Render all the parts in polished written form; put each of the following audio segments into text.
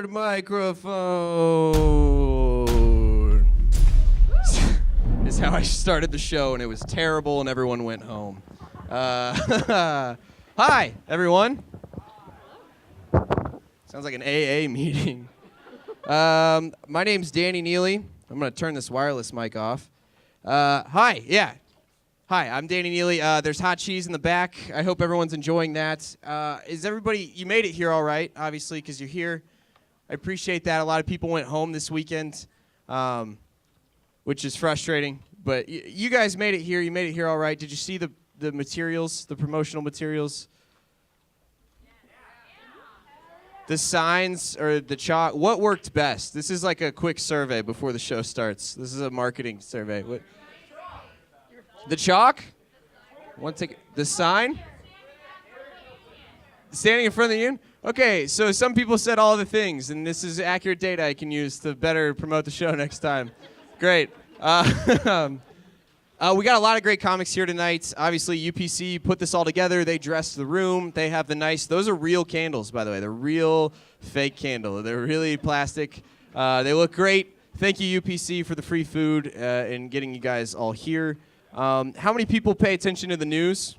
Third microphone. Is how I started the show, and it was terrible, and everyone went home. Hi, everyone. Sounds like an AA meeting. My name's Danny Neely. I'm going to turn this wireless mic off. Hi, I'm Danny Neely. There's hot cheese in the back. I hope everyone's enjoying that. Is everybody, you made it here all right, obviously, because you're here. I appreciate that. A lot of people went home this weekend, which is frustrating. But you guys made it here. You made it here all right. Did you see the materials, the promotional materials? The signs or the chalk? What worked best? This is like a quick survey before the show starts. This is a marketing survey. What? The chalk? The sign? Standing in front of the union? Okay, so some people said all the things, and this is accurate data I can use to better promote the show next time. Great. We got a lot of great comics here tonight. Obviously, UPC put this all together. They dressed the room. They have those are real candles, by the way. They're real fake candle. They're really plastic. They look great. Thank you, UPC, for the free food and getting you guys all here. How many people pay attention to the news?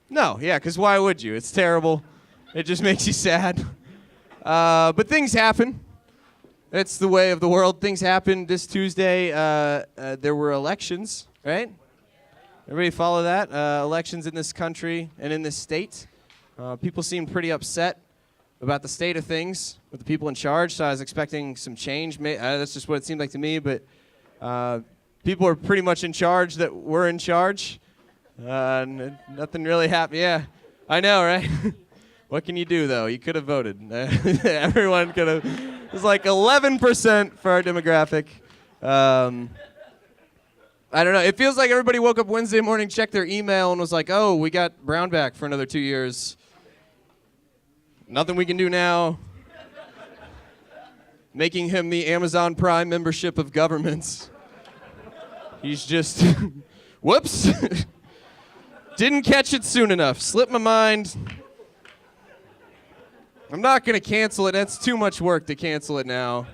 No, yeah, because why would you? It's terrible. It just makes you sad. But things happen. It's the way of the world. Things happen. This Tuesday, there were elections, right? Everybody follow that? Elections in this country and in this state. People seemed pretty upset about the state of things with the people in charge, so I was expecting some change. That's just what it seemed like to me, but people are pretty much in charge that were in charge. Nothing really happened. Yeah, I know, right? What can you do, though? You could have voted. Everyone could have. It was like 11% for our demographic. I don't know. It feels like everybody woke up Wednesday morning, checked their email, and was like, oh, we got Brown back for another 2 years. Nothing we can do now. Making him the Amazon Prime membership of governments. He's just, whoops. Didn't catch it soon enough. Slipped my mind. I'm not going to cancel it. That's too much work to cancel it now.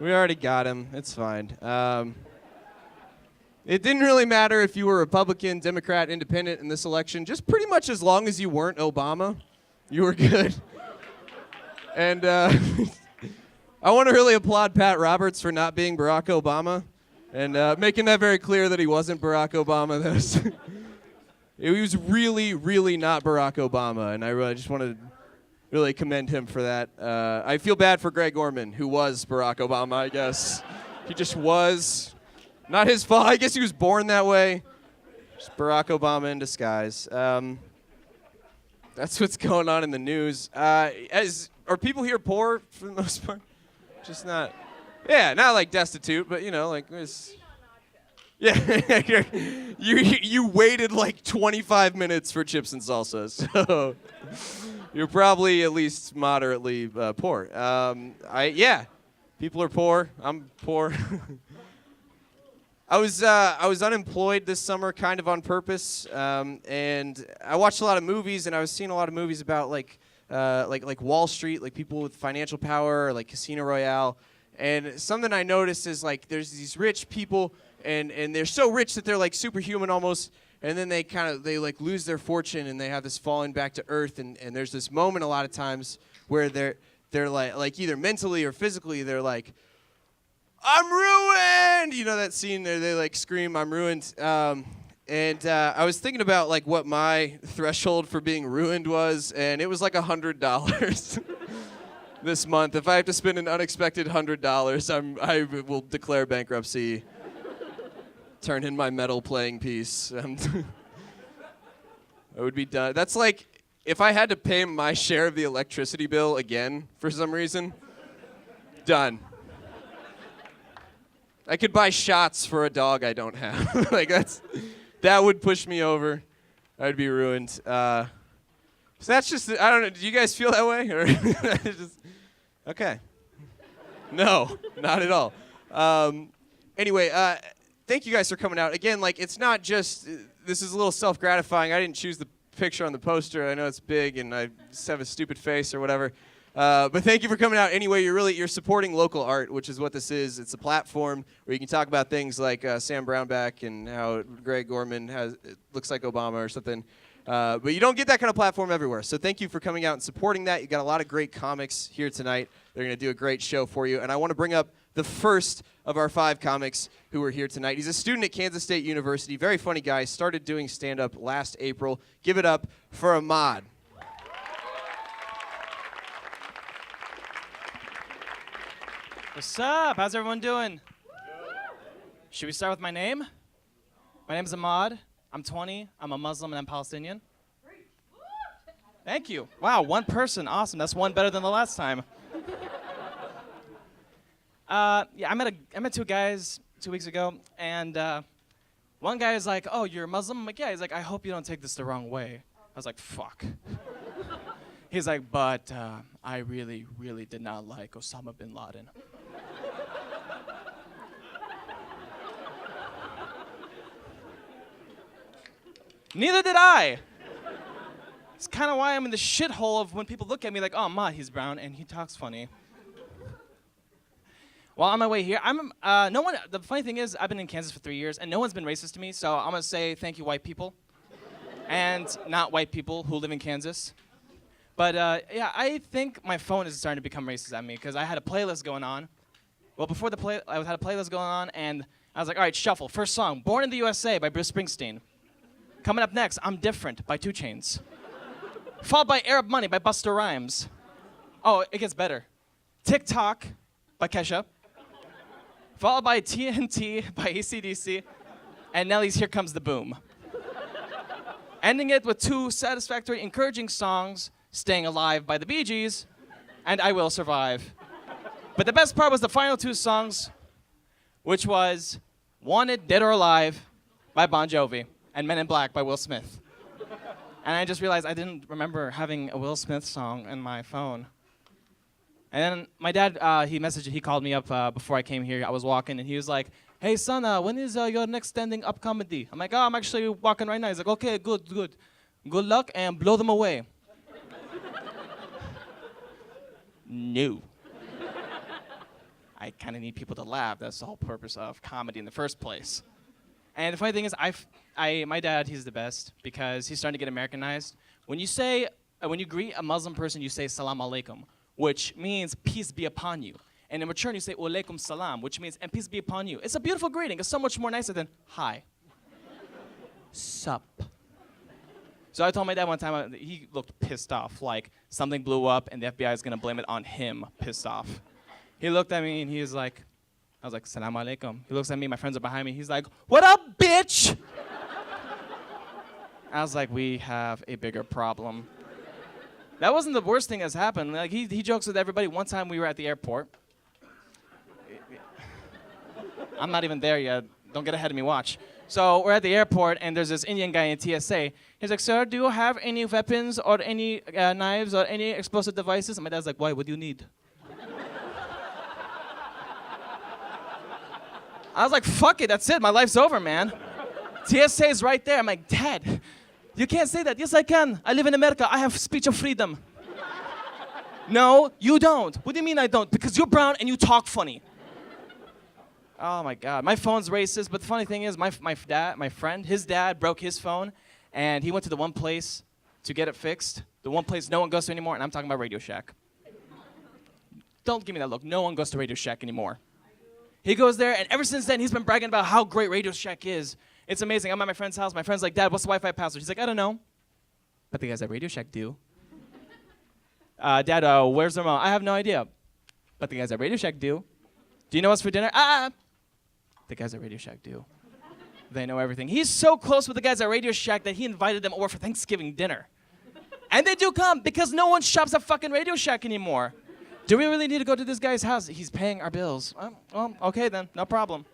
We already got him. It's fine. It didn't really matter if you were Republican, Democrat, Independent in this election. Just pretty much as long as you weren't Obama, you were good. And I want to really applaud Pat Roberts for not being Barack Obama and making that very clear that he wasn't Barack Obama. He was really, really not Barack Obama, and I just want to really commend him for that. I feel bad for Greg Orman, who was Barack Obama, I guess. He just was. Not his fault. I guess he was born that way. Just Barack Obama in disguise. That's what's going on in the news. Are people here poor for the most part? Just not. Yeah, not like destitute, but like it's. Yeah, you waited like 25 minutes for chips and salsa, so you're probably at least moderately poor. People are poor. I'm poor. I was unemployed this summer, kind of on purpose, and I watched a lot of movies, and I was seeing a lot of movies about like Wall Street, like people with financial power, or like Casino Royale, and something I noticed is like there's these rich people. And they're so rich that they're like superhuman almost, and then they like lose their fortune and they have this falling back to earth, and there's this moment a lot of times where they're like either mentally or physically they're like, I'm ruined, that scene they like scream, I'm ruined. And I was thinking about like what my threshold for being ruined was, and it was like $100 this month. If I have to spend an unexpected $100, I will declare bankruptcy. Turn in my metal playing piece. I would be done. That's like if I had to pay my share of the electricity bill again for some reason. Done. I could buy shots for a dog I don't have. That would push me over. I'd be ruined. So that's just I don't know. Do you guys feel that way or okay? No, not at all. Anyway. Thank you guys for coming out. Again, it's not just, this is a little self-gratifying. I didn't choose the picture on the poster. I know it's big and I just have a stupid face or whatever. But thank you for coming out anyway. You're supporting local art, which is what this is. It's a platform where you can talk about things like Sam Brownback and how Greg Gorman looks like Obama or something. But you don't get that kind of platform everywhere. So thank you for coming out and supporting that. You got a lot of great comics here tonight. They're going to do a great show for you. And I want to bring up the first of our 5 comics who are here tonight. He's a student at Kansas State University. Very funny guy. Started doing stand-up last April. Give it up for Ahmad. What's up? How's everyone doing? Should we start with my name? My name is Ahmad. I'm 20. I'm a Muslim and I'm Palestinian. Thank you. Wow, one person. Awesome. That's one better than the last time. Yeah, I met 2 guys 2 weeks ago, and one guy is like, "Oh, you're a Muslim?" I'm like, "Yeah." He's like, "I hope you don't take this the wrong way." I was like, "Fuck." He's like, "But I really, really did not like Osama bin Laden." Neither did I. It's kind of why I'm in the shithole of when people look at me like, "Oh, Ma, he's brown and he talks funny." Well, on my way here, the funny thing is, I've been in Kansas for 3 years and no one's been racist to me, so I'm gonna say thank you, white people. And not white people who live in Kansas. But yeah, I think my phone is starting to become racist at me because I had a playlist going on. Well, before I had a playlist going on and I was like, all right, shuffle. First song, Born in the USA by Bruce Springsteen. Coming up next, I'm Different by 2 Chainz. Followed by Arab Money by Busta Rhymes. Oh, it gets better. TikTok by Kesha. Followed by TNT by AC/DC. And Nelly's Here Comes the Boom. Ending it with 2 satisfactory, encouraging songs, Staying Alive by the Bee Gees, and I Will Survive. But the best part was the final 2 songs, which was Wanted, Dead or Alive by Bon Jovi, and Men in Black by Will Smith. And I just realized I didn't remember having a Will Smith song in my phone. And then my dad, he called me up before I came here. I was walking, and he was like, "Hey, son, when is your next standing up comedy?" I'm like, "Oh, I'm actually walking right now." He's like, "Okay, good. Good luck, and blow them away." No. I kind of need people to laugh. That's the whole purpose of comedy in the first place. And the funny thing is, my dad, he's the best because he's starting to get Americanized. When you greet a Muslim person, you say Salam Alaikum, which means peace be upon you. And in return, you say Walaikum Salam, which means and peace be upon you. It's a beautiful greeting. It's so much more nicer than hi. Sup. So I told my dad one time, he looked pissed off, like something blew up and the FBI is going to blame it on him, pissed off. He looked at me and he was like, I was like, Salam Alaikum. He looks at me, my friends are behind me. He's like, "What up, bitch?" I was like, we have a bigger problem. That wasn't the worst thing that's happened. Like he jokes with everybody. One time we were at the airport. I'm not even there yet. Don't get ahead of me, watch. So we're at the airport and there's this Indian guy in TSA. He's like, "Sir, do you have any weapons or any knives or any explosive devices?" And my dad's like, "Why? What do you need?" I was like, "Fuck it, that's it. My life's over, man." TSA is right there. I'm like, "Dad, you can't say that." "Yes, I can. I live in America. I have speech of freedom." "No, you don't." "What do you mean I don't?" "Because you're brown and you talk funny." Oh my God, my phone's racist. But the funny thing is, my friend, his dad broke his phone, and he went to the one place to get it fixed. The one place no one goes to anymore, and I'm talking about Radio Shack. Don't give me that look. No one goes to Radio Shack anymore. He goes there, and ever since then, he's been bragging about how great Radio Shack is. It's amazing. I'm at my friend's house. My friend's like, "Dad, what's the Wi-Fi password?" He's like, "I don't know." But the guys at Radio Shack do. "Dad, where's the remote?" "I have no idea." But the guys at Radio Shack do. "Do you know what's for dinner?" The guys at Radio Shack do. They know everything. He's so close with the guys at Radio Shack that he invited them over for Thanksgiving dinner. And they do come because no one shops at fucking Radio Shack anymore. Do we really need to go to this guy's house? He's paying our bills. Well, okay then, no problem.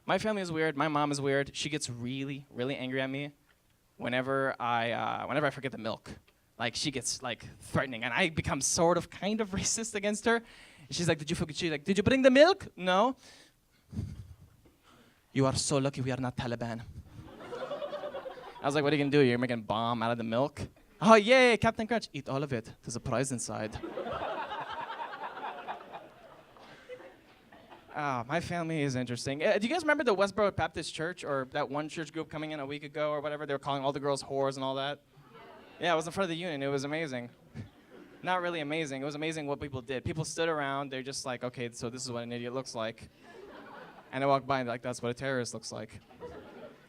My family is weird. My mom is weird. She gets really, really angry at me whenever I forget the milk. Like she gets like threatening, and I become sort of kind of racist against her. And she's like, "Did you bring the milk?" "No." "You are so lucky we are not Taliban." I was like, "What are you gonna do? You're making a bomb out of the milk?" Oh, yay, Captain Crunch. Eat all of it. There's a prize inside. Oh, my family is interesting. Do you guys remember the Westboro Baptist Church, or that one church group coming in a week ago or whatever? They were calling all the girls whores and all that. Yeah, it was in front of the union. It was amazing. Not really amazing. It was amazing what people did. People stood around. They're just like, okay, so this is what an idiot looks like. And I walked by and they're like, that's what a terrorist looks like.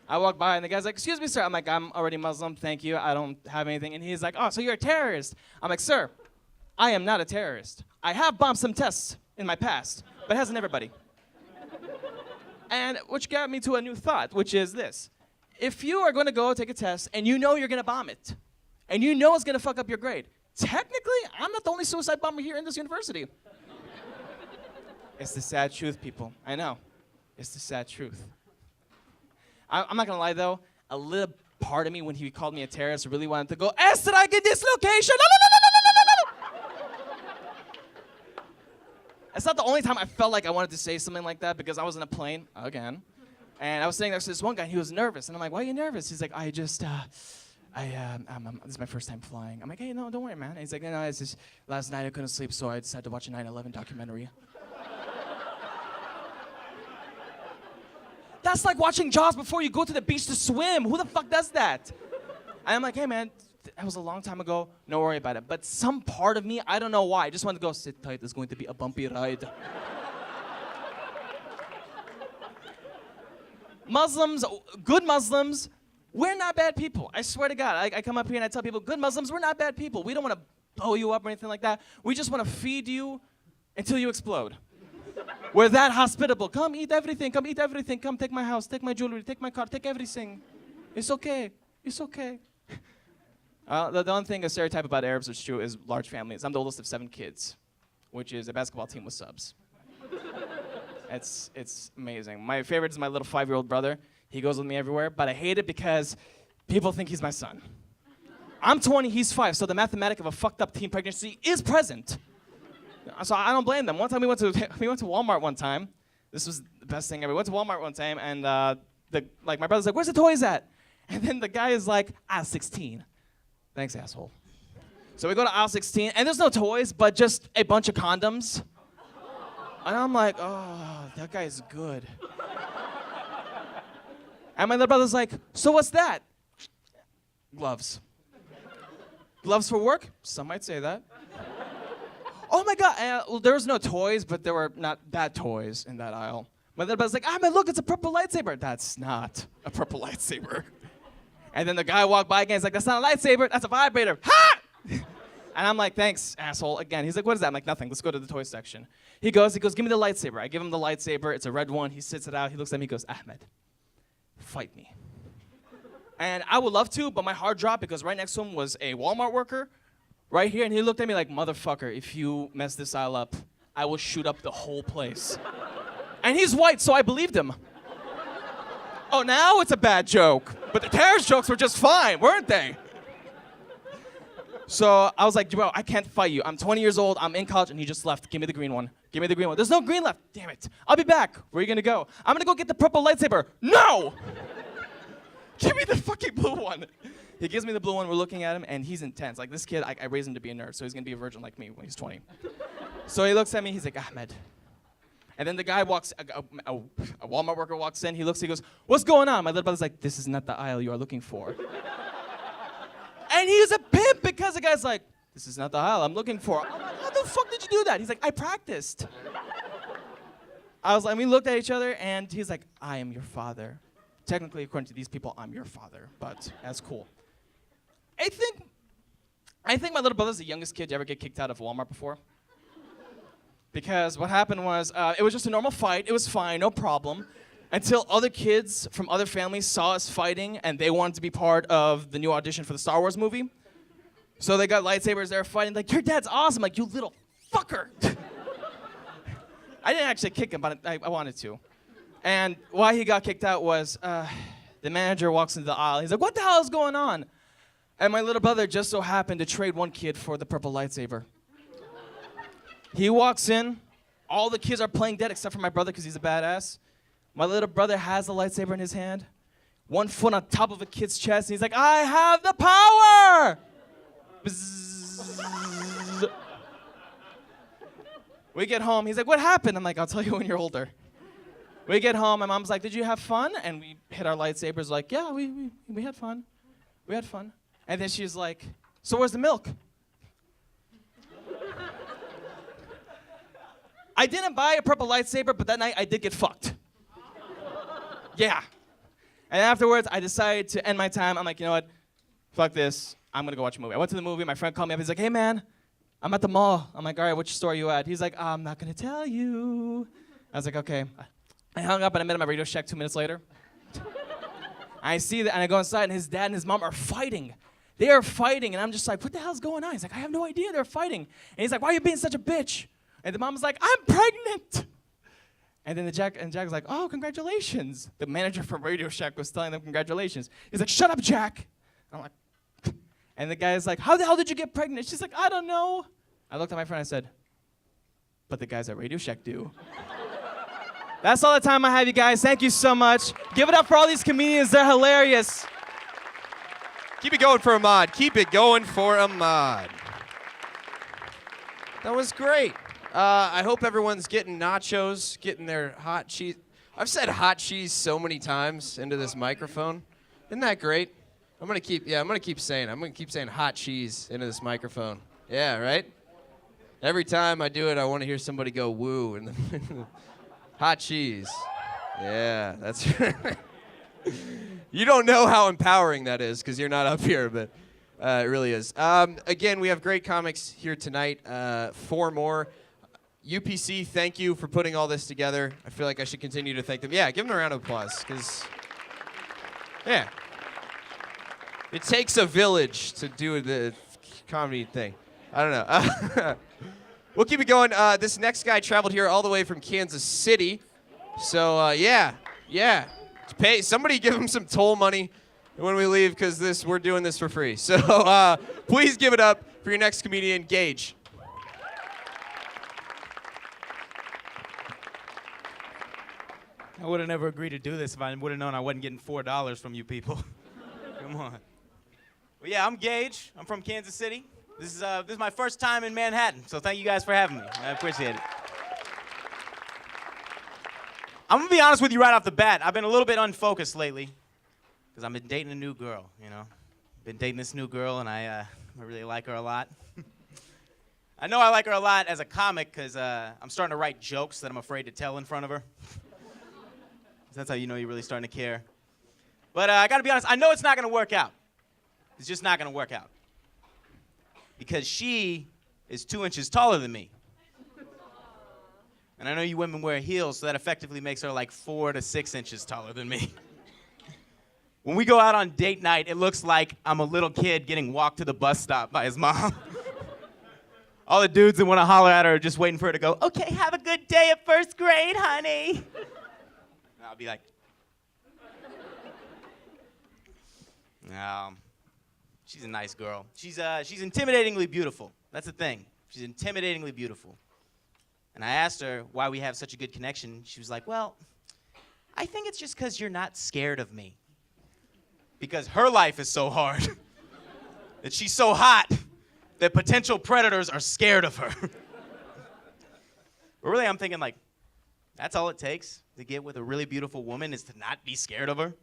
I walked by and the guy's like, excuse me, sir. I'm like, I'm already Muslim. Thank you. I don't have anything. And he's like, oh, so you're a terrorist. I'm like, sir, I am not a terrorist. I have bombed some tests in my past, but it hasn't everybody. And which got me to a new thought, which is this. If you are going to go take a test and you know you're going to bomb it, and you know it's going to fuck up your grade, technically, I'm not the only suicide bomber here in this university. It's the sad truth, people. I know. It's the sad truth. I'm not going to lie, though. A little part of me, when he called me a terrorist, really wanted to go, strike in dislocation! It's not the only time I felt like I wanted to say something like that, because I was in a plane, again, and I was sitting next to this one guy, and he was nervous. And I'm like, why are you nervous? He's like, this is my first time flying. I'm like, hey, no, don't worry, man. And he's like, no, it's just last night I couldn't sleep, so I decided to watch a 9/11 documentary. That's like watching Jaws before you go to the beach to swim. Who the fuck does that? And I'm like, hey, man, that was a long time ago. Don't worry about it. But some part of me, I don't know why, I just wanted to go, sit tight. It's going to be a bumpy ride. Muslims, good Muslims, we're not bad people. I swear to God. I come up here and I tell people, good Muslims, we're not bad people. We don't want to blow you up or anything like that. We just want to feed you until you explode. We're that hospitable. Come eat everything. Come eat everything. Come take my house. Take my jewelry. Take my car. Take everything. It's okay. It's okay. The only thing, a stereotype about Arabs that's true is large families. I'm the oldest of 7 kids, which is a basketball team with subs. It's amazing. My favorite is my little 5-year-old brother. He goes with me everywhere, but I hate it because people think he's my son. I'm 20, he's 5, so the mathematic of a fucked up teen pregnancy is present. So I don't blame them. One time we went to Walmart one time. This was the best thing ever. We went to Walmart one time, and my brother's like, where's the toys at? And then the guy is like, aisle 16. Thanks, asshole. So we go to aisle 16, and there's no toys, but just a bunch of condoms. And I'm like, oh, that guy is good. And my little brother's like, so what's that? Gloves. Gloves for work? Some might say that. Oh my God, well, there was no toys, but there were not bad toys in that aisle. My little brother's like, man, look, it's a purple lightsaber. That's not a purple lightsaber. And then the guy walked by again, he's like, that's not a lightsaber, that's a vibrator. Ha! And I'm like, thanks, asshole, again. He's like, what is that? I'm like, nothing, let's go to the toy section. He goes, give me the lightsaber. I give him the lightsaber, it's a red one. He sits it out, he looks at me, he goes, Ahmed, fight me. And I would love to, but my heart dropped because right next to him was a Walmart worker, right here, and he looked at me like, motherfucker, if you mess this aisle up, I will shoot up the whole place. And he's white, so I believed him. Oh, now it's a bad joke. But the terrorist jokes were just fine, weren't they? So I was like, bro, I can't fight you. I'm 20 years old, I'm in college, and he just left. Give me the green one. Give me the green one. There's no green left. Damn it. I'll be back. Where are you gonna go? I'm gonna go get the purple lightsaber. No! Give me the fucking blue one. He gives me the blue one, we're looking at him, and he's intense. Like, this kid, I raised him to be a nerd, so he's gonna be a virgin like me when he's 20. So he looks at me, he's like, Ahmed. And then the guy walks, a Walmart worker walks in, he looks, he goes, what's going on? My little brother's like, this is not the aisle you are looking for. And he's a pimp because the guy's like, this is not the aisle I'm looking for. I'm like, how the fuck did you do that? He's like, I practiced. I was like, we looked at each other, and he's like, I am your father. Technically, according to these people, I'm your father, but that's cool. I think my little brother's the youngest kid to ever get kicked out of Walmart before. Because what happened was, it was just a normal fight. It was fine, no problem. Until other kids from other families saw us fighting, and they wanted to be part of the new audition for the Star Wars movie. So they got lightsabers, they were fighting, like, your dad's awesome, like, you little fucker. I didn't actually kick him, but I wanted to. And why he got kicked out was, the manager walks into the aisle, he's like, what the hell is going on? And my little brother just so happened to trade one kid for the purple lightsaber. He walks in, all the kids are playing dead except for my brother because he's a badass. My little brother has the lightsaber in his hand, one foot on top of a kid's chest, and he's like, I have the power! Bzzz. We get home. He's like, what happened? I'm like, I'll tell you when you're older. We get home. My mom's like, did you have fun? And we hit our lightsabers like, yeah, we had fun. We had fun. And then she's like, so where's the milk? I didn't buy a purple lightsaber, but that night I did get fucked. Yeah. And afterwards, I decided to end my time. I'm like, you know what? Fuck this. I'm going to go watch a movie. I went to the movie. My friend called me up. He's like, hey, man, I'm at the mall. I'm like, all right, which store are you at? He's like, I'm not going to tell you. I was like, okay. I hung up and I met him at Radio Shack 2 minutes later. I see that, and I go inside, and his dad and his mom are fighting. They are fighting, and I'm just like, what the hell's going on? He's like, I have no idea. They're fighting. And he's like, why are you being such a bitch? And the mom's like, I'm pregnant. And then Jack's like, oh, congratulations. The manager from Radio Shack was telling them congratulations. He's like, shut up, Jack. And I'm like, and the guy's like, how the hell did you get pregnant? She's like, I don't know. I looked at my friend and I said, but the guys at Radio Shack do. That's all the time I have, you guys. Thank you so much. Give it up for all these comedians. They're hilarious. Keep it going for Ahmad. Keep it going for Ahmad. That was great. I hope everyone's getting nachos, getting their hot cheese. I've said hot cheese so many times into this microphone. Isn't that great? I'm gonna keep saying hot cheese into this microphone. Yeah, right? Every time I do it, I want to hear somebody go woo in the hot cheese. Yeah, that's right. You don't know how empowering that is because you're not up here, but it really is. Again, we have great comics here tonight. 4 more. UPC, thank you for putting all this together. I feel like I should continue to thank them. Yeah, give them a round of applause, because, yeah. It takes a village to do the comedy thing. I don't know. We'll keep it going. This next guy traveled here all the way from Kansas City. So, yeah. Somebody give him some toll money when we leave, because we're doing this for free. So please give it up for your next comedian, Gage. I would have never agreed to do this if I would have known I wasn't getting $4 from you people. Come on. Well, yeah, I'm Gage. I'm from Kansas City. This is my first time in Manhattan, so thank you guys for having me. I appreciate it. I'm going to be honest with you right off the bat. I've been a little bit unfocused lately because I've been dating a new girl, you know. Been dating this new girl, and I really like her a lot. I know I like her a lot as a comic because I'm starting to write jokes that I'm afraid to tell in front of her. That's how you know you're really starting to care. But I got to be honest, I know it's not going to work out. It's just not going to work out. Because she is 2 inches taller than me. And I know you women wear heels, so that effectively makes her like 4 to 6 inches taller than me. When we go out on date night, it looks like I'm a little kid getting walked to the bus stop by his mom. All the dudes that want to holler at her are just waiting for her to go, okay, have a good day at first grade, honey. And I'll be like, she's a nice girl. She's intimidatingly beautiful. That's the thing. She's intimidatingly beautiful. And I asked her why we have such a good connection. She was like, well, I think it's just because you're not scared of me. Because her life is so hard. That she's so hot that potential predators are scared of her. But really, I'm thinking, like, that's all it takes to get with a really beautiful woman is to not be scared of her.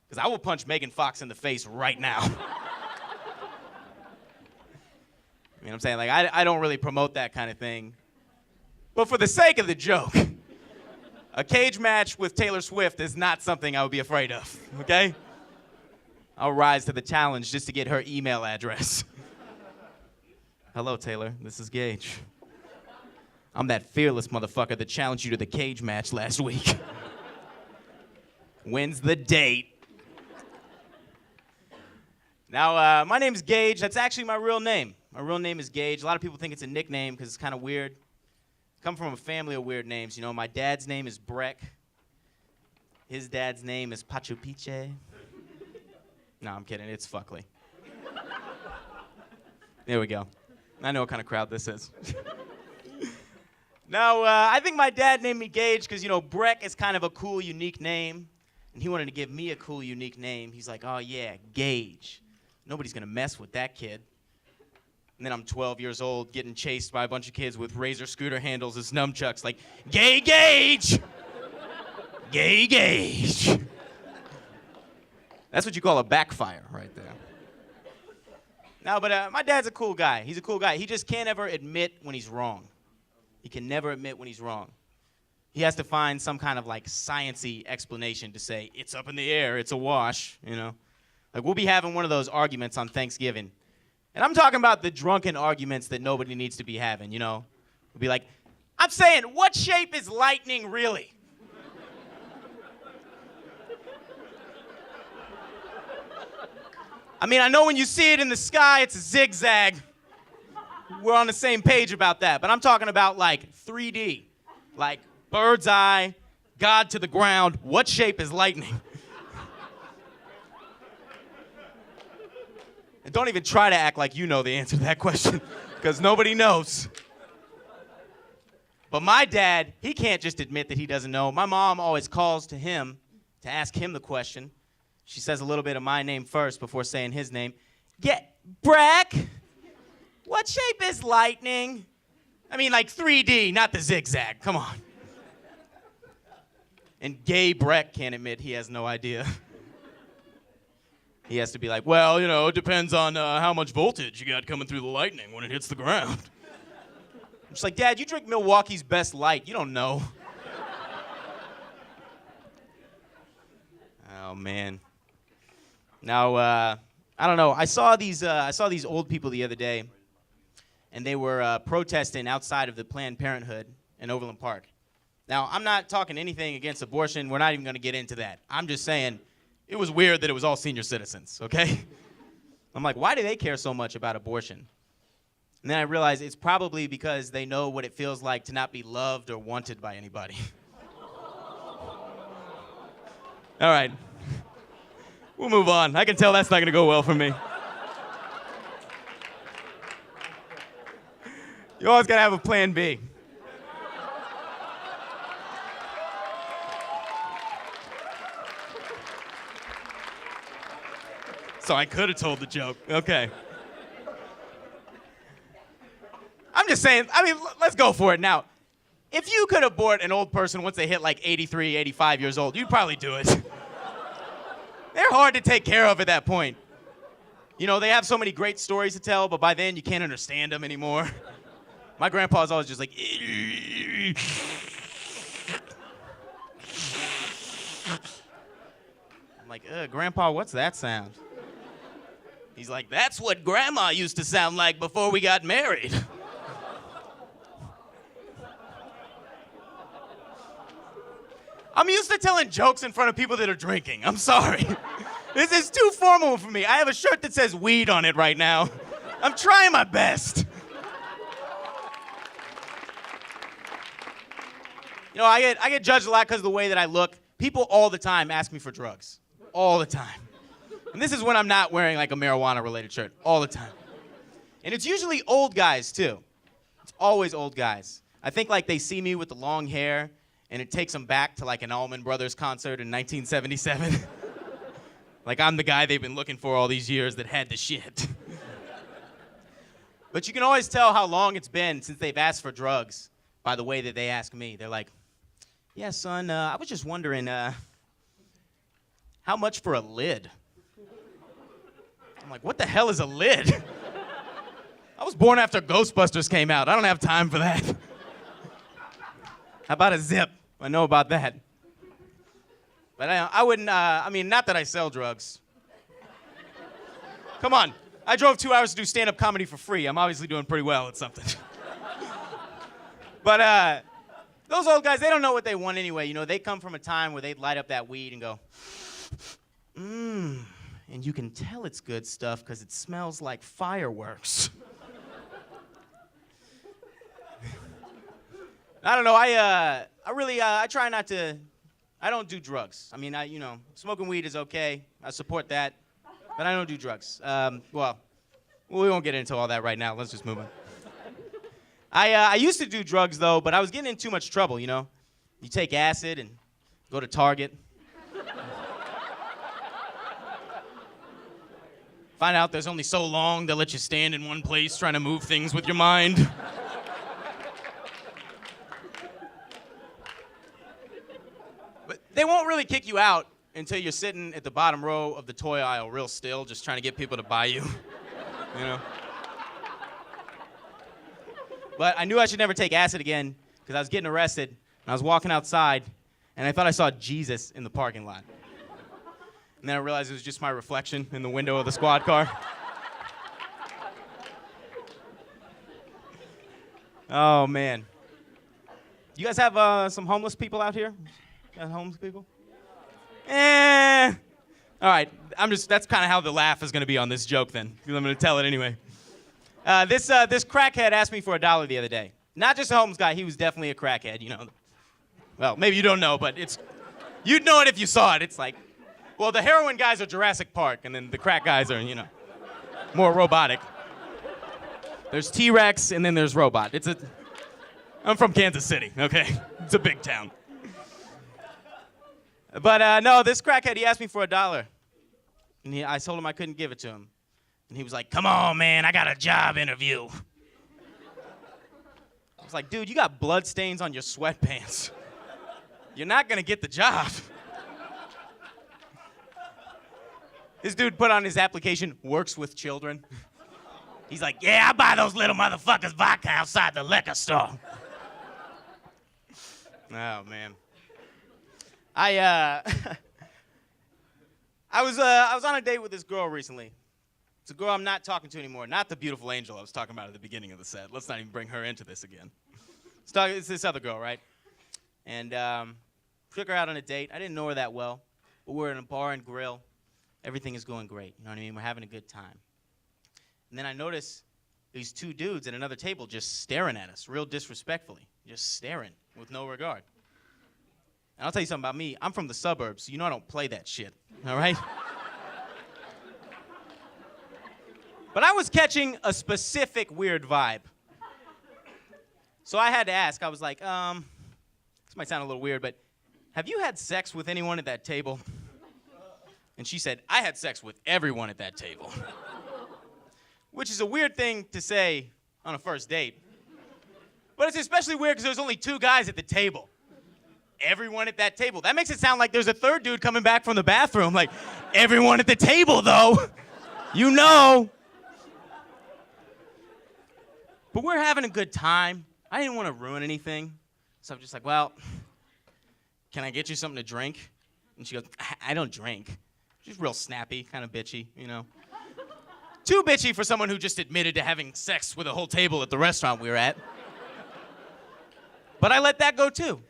Because I will punch Megan Fox in the face right now. You know what I'm saying? Like, I don't really promote that kind of thing. But for the sake of the joke, a cage match with Taylor Swift is not something I would be afraid of, okay? I'll rise to the challenge just to get her email address. Hello, Taylor. This is Gage. I'm that fearless motherfucker that challenged you to the cage match last week. When's the date? Now, my name's Gage. That's actually my real name. My real name is Gage. A lot of people think it's a nickname because it's kind of weird. I come from a family of weird names. You know, my dad's name is Breck. His dad's name is Pachu Piche. No, I'm kidding. It's Fuckley. There we go. I know what kind of crowd this is. Now, I think my dad named me Gage because, you know, Breck is kind of a cool, unique name. And he wanted to give me a cool, unique name. He's like, oh, yeah, Gage. Nobody's going to mess with that kid. And then I'm 12 years old getting chased by a bunch of kids with razor scooter handles as nunchucks, like, gay gauge! Gay gauge! That's what you call a backfire right there. No, but my dad's a cool guy. He's a cool guy. He just can't ever admit when he's wrong. He can never admit when he's wrong. He has to find some kind of like science-y explanation to say, it's up in the air, it's a wash, you know? Like we'll be having one of those arguments on Thanksgiving. And I'm talking about the drunken arguments that nobody needs to be having, you know? We'll be like, I'm saying, what shape is lightning really? I mean, I know when you see it in the sky, it's a zigzag. We're on the same page about that. But I'm talking about like 3D, like bird's eye, God to the ground. What shape is lightning? And don't even try to act like you know the answer to that question, because nobody knows. But my dad, he can't just admit that he doesn't know. My mom always calls to him to ask him the question. She says a little bit of my name first before saying his name. Breck, what shape is lightning? I mean, like 3D, not the zigzag. Come on. And gay Breck can't admit he has no idea. He has to be like, well, you know, it depends on how much voltage you got coming through the lightning when it hits the ground. I'm just like, Dad, you drink Milwaukee's Best Light. You don't know. Oh, man. Now, I don't know. I saw these old people the other day, and they were protesting outside of the Planned Parenthood in Overland Park. Now, I'm not talking anything against abortion. We're not even going to get into that. I'm just saying it was weird that it was all senior citizens, okay? I'm like, why do they care so much about abortion? And then I realized it's probably because they know what it feels like to not be loved or wanted by anybody. All right. We'll move on. I can tell that's not going to go well for me. You always got to have a plan B. So I could have told the joke. Okay. I'm just saying, I mean, let's go for it now. If you could abort an old person once they hit like 83, 85 years old, you'd probably do it. They're hard to take care of at that point. You know, they have so many great stories to tell, but by then you can't understand them anymore. My grandpa's always just like, I'm like, Grandpa, what's that sound? He's like, that's what Grandma used to sound like before we got married. I'm used to telling jokes in front of people that are drinking. I'm sorry. This is too formal for me. I have a shirt that says weed on it right now. I'm trying my best. You know, I get judged a lot because of the way that I look. People all the time ask me for drugs. All the time. And this is when I'm not wearing like a marijuana-related shirt. All the time. And it's usually old guys, too. It's always old guys. I think like they see me with the long hair, and it takes them back to like an Allman Brothers concert in 1977. Like I'm the guy they've been looking for all these years that had the shit. But you can always tell how long it's been since they've asked for drugs by the way that they ask me. They're like, yeah, son, I was just wondering, how much for a lid? I'm like, what the hell is a lid? I was born after Ghostbusters came out. I don't have time for that. How about a zip? I know about that. But I wouldn't, I mean, not that I sell drugs. Come on. I drove 2 hours to do stand-up comedy for free. I'm obviously doing pretty well at something. But those old guys, they don't know what they want anyway. You know, they come from a time where they'd light up that weed and go, and you can tell it's good stuff because it smells like fireworks. I don't know. I really try not to. I don't do drugs. I mean, you know, smoking weed is okay. I support that, but I don't do drugs. Well, we won't get into all that right now. Let's just move on. I used to do drugs though, but I was getting in too much trouble. You know, you take acid and go to Target. Find out there's only so long they'll let you stand in one place trying to move things with your mind. But they won't really kick you out until you're sitting at the bottom row of the toy aisle real still, just trying to get people to buy you. You know? But I knew I should never take acid again because I was getting arrested, and I was walking outside, and I thought I saw Jesus in the parking lot. And then I realized it was just my reflection in the window of the squad car. Oh, man. You guys have some homeless people out here? Got homeless people? All right, that's kind of how the laugh is going to be on this joke then, because I'm going to tell it anyway. This crackhead asked me for $1 the other day. Not just a homeless guy, he was definitely a crackhead, you know. Well, maybe you don't know, but you'd know it if you saw it. It's like, well, the heroin guys are Jurassic Park, and then the crack guys are, you know, more robotic. There's T-Rex, and then there's Robot. I'm from Kansas City, okay? It's a big town. But no, this crackhead, he asked me for $1. And I told him I couldn't give it to him. And he was like, come on, man, I got a job interview. I was like, dude, you got blood stains on your sweatpants. You're not gonna get the job. This dude put on his application, works with children. He's like, yeah, I buy those little motherfuckers vodka outside the liquor store. Oh, man. I was on a date with this girl recently. It's a girl I'm not talking to anymore. Not the beautiful angel I was talking about at the beginning of the set. Let's not even bring her into this again. It's this other girl, right? And took her out on a date. I didn't know her that well, but we're in a bar and grill. Everything is going great. You know what I mean? We're having a good time. And then I notice these two dudes at another table just staring at us, real disrespectfully, just staring with no regard. And I'll tell you something about me. I'm from the suburbs, so you know I don't play that shit, all right? But I was catching a specific weird vibe. So I had to ask. I was like, this might sound a little weird, but have you had sex with anyone at that table? And she said, I had sex with everyone at that table. Which is a weird thing to say on a first date. But it's especially weird because there's only 2 guys at the table. Everyone at that table. That makes it sound like there's a third dude coming back from the bathroom. Like, everyone at the table, though. You know. But we're having a good time. I didn't want to ruin anything. So I'm just like, well, can I get you something to drink? And she goes, I don't drink. She's real snappy, kind of bitchy, you know. Too bitchy for someone who just admitted to having sex with a whole table at the restaurant we were at. But I let that go, too.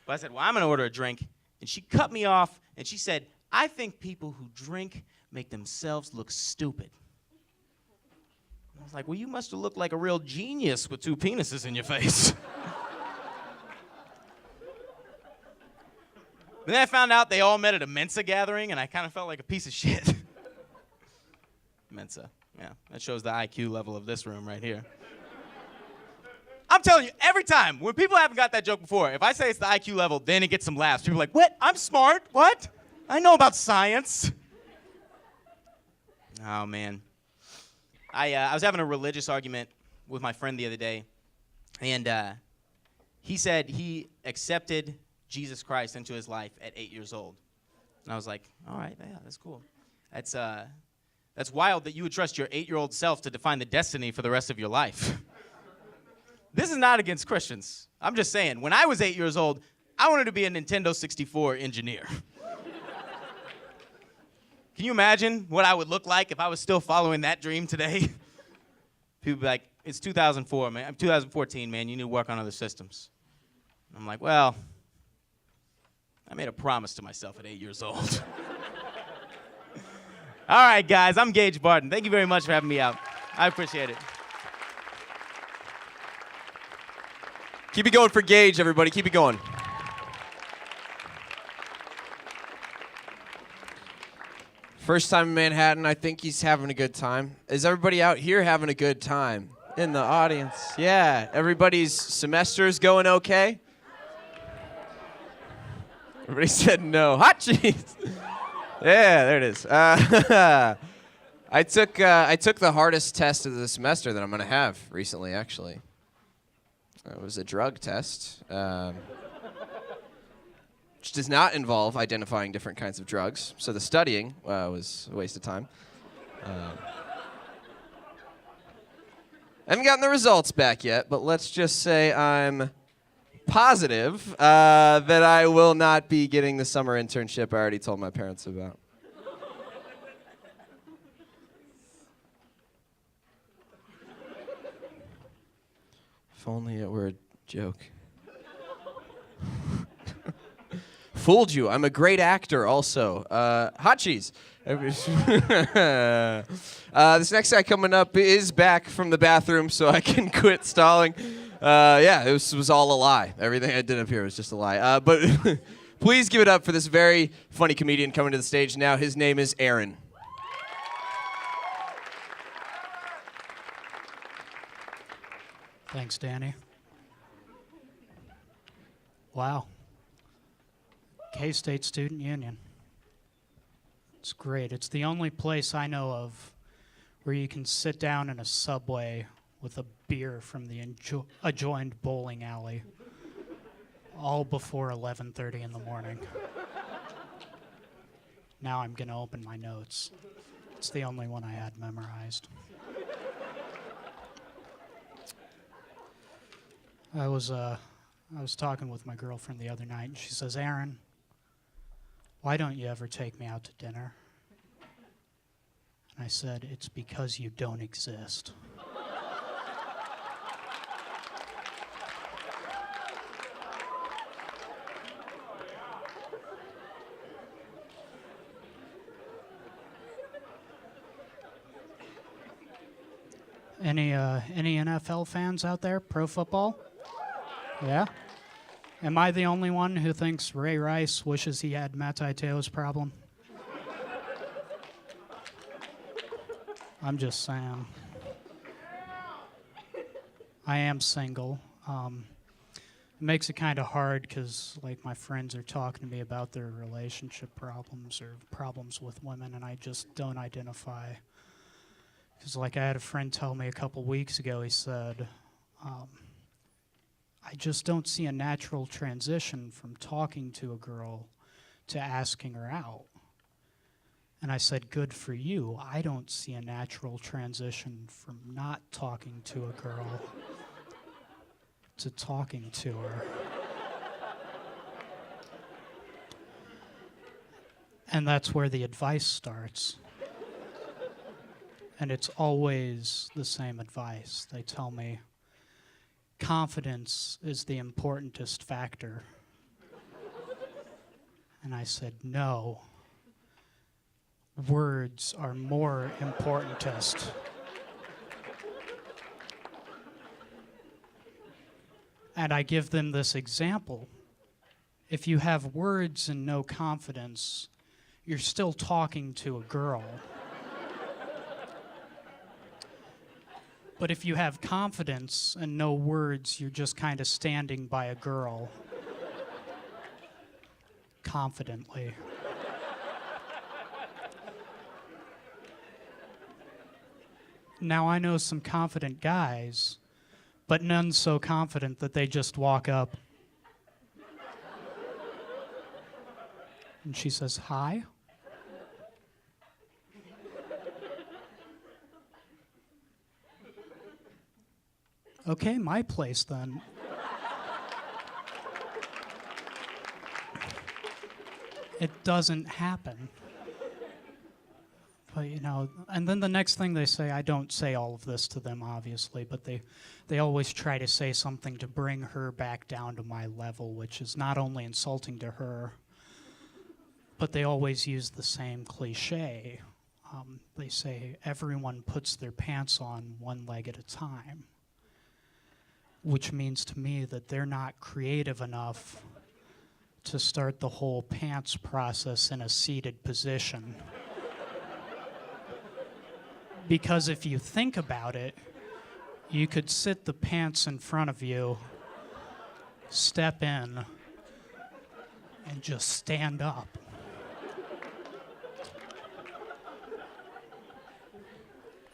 But I said, well, I'm going to order a drink. And she cut me off, and she said, I think people who drink make themselves look stupid. I was like, well, you must have looked like a real genius with 2 penises in your face. But then I found out they all met at a Mensa gathering, and I kind of felt like a piece of shit. Mensa, yeah, that shows the IQ level of this room right here. I'm telling you, every time, when people haven't got that joke before, if I say it's the IQ level, then it gets some laughs. People are like, what? I'm smart? What? I know about science. Oh, man. I was having a religious argument with my friend the other day, and he said he accepted Jesus Christ into his life at 8 years old. And I was like, all right, yeah, that's cool. That's wild that you would trust your 8-year-old self to define the destiny for the rest of your life. This is not against Christians. I'm just saying, when I was 8 years old, I wanted to be a Nintendo 64 engineer. Can you imagine what I would look like if I was still following that dream today? People would be like, it's 2004, man. 2014, man. You need to work on other systems. I'm like, well, I made a promise to myself at 8 years old. All right, guys, I'm Gage Barton. Thank you very much for having me out. I appreciate it. Keep it going for Gage, everybody. Keep it going. First time in Manhattan. I think he's having a good time. Is everybody out here having a good time in the audience? Yeah. Everybody's semester's going okay? Everybody said no. Hot cheese. Yeah, there it is. I took the hardest test of the semester that I'm gonna have recently. Actually, it was a drug test, which does not involve identifying different kinds of drugs. So the studying was a waste of time. I haven't gotten the results back yet, but let's just say I'm positive that I will not be getting the summer internship I already told my parents about. If only it were a joke. Fooled you. I'm a great actor also. Hot cheese. This next guy coming up is back from the bathroom, so I can quit stalling. Yeah, it was all a lie. Everything I did up here was just a lie. But please give it up for this very funny comedian coming to the stage now. His name is Aaron. Thanks, Danny. Wow. K-State Student Union. It's great. It's the only place I know of where you can sit down in a subway with a beer from the adjoined bowling alley, all before 11:30 in the morning. Now I'm going to open my notes. It's the only one I had memorized. I was talking with my girlfriend the other night, and she says, "Aaron, why don't you ever take me out to dinner?" And I said, "It's because you don't exist." Any NFL fans out there? Pro football? Yeah? Am I the only one who thinks Ray Rice wishes he had Matt Teo's problem? I'm just saying. I am single. It makes it kind of hard because, like, my friends are talking to me about their relationship problems or problems with women, and I just don't identify. Because, like, I had a friend tell me a couple weeks ago, he said, I just don't see a natural transition from talking to a girl to asking her out. And I said, good for you. I don't see a natural transition from not talking to a girl to talking to her. And that's where the advice starts. And it's always the same advice. They tell me, confidence is the importantest factor. And I said, no. Words are more importantest. And I give them this example. If you have words and no confidence, you're still talking to a girl. But if you have confidence and no words, you're just kind of standing by a girl. Confidently. Now I know some confident guys, but none so confident that they just walk up. And she says, hi. Okay, my place then. It doesn't happen. But, you know, and then the next thing they say, I don't say all of this to them, obviously, but they always try to say something to bring her back down to my level, which is not only insulting to her, but they always use the same cliche. They say everyone puts their pants on one leg at a time, which means to me that they're not creative enough to start the whole pants process in a seated position. Because if you think about it, you could sit the pants in front of you, step in, and just stand up.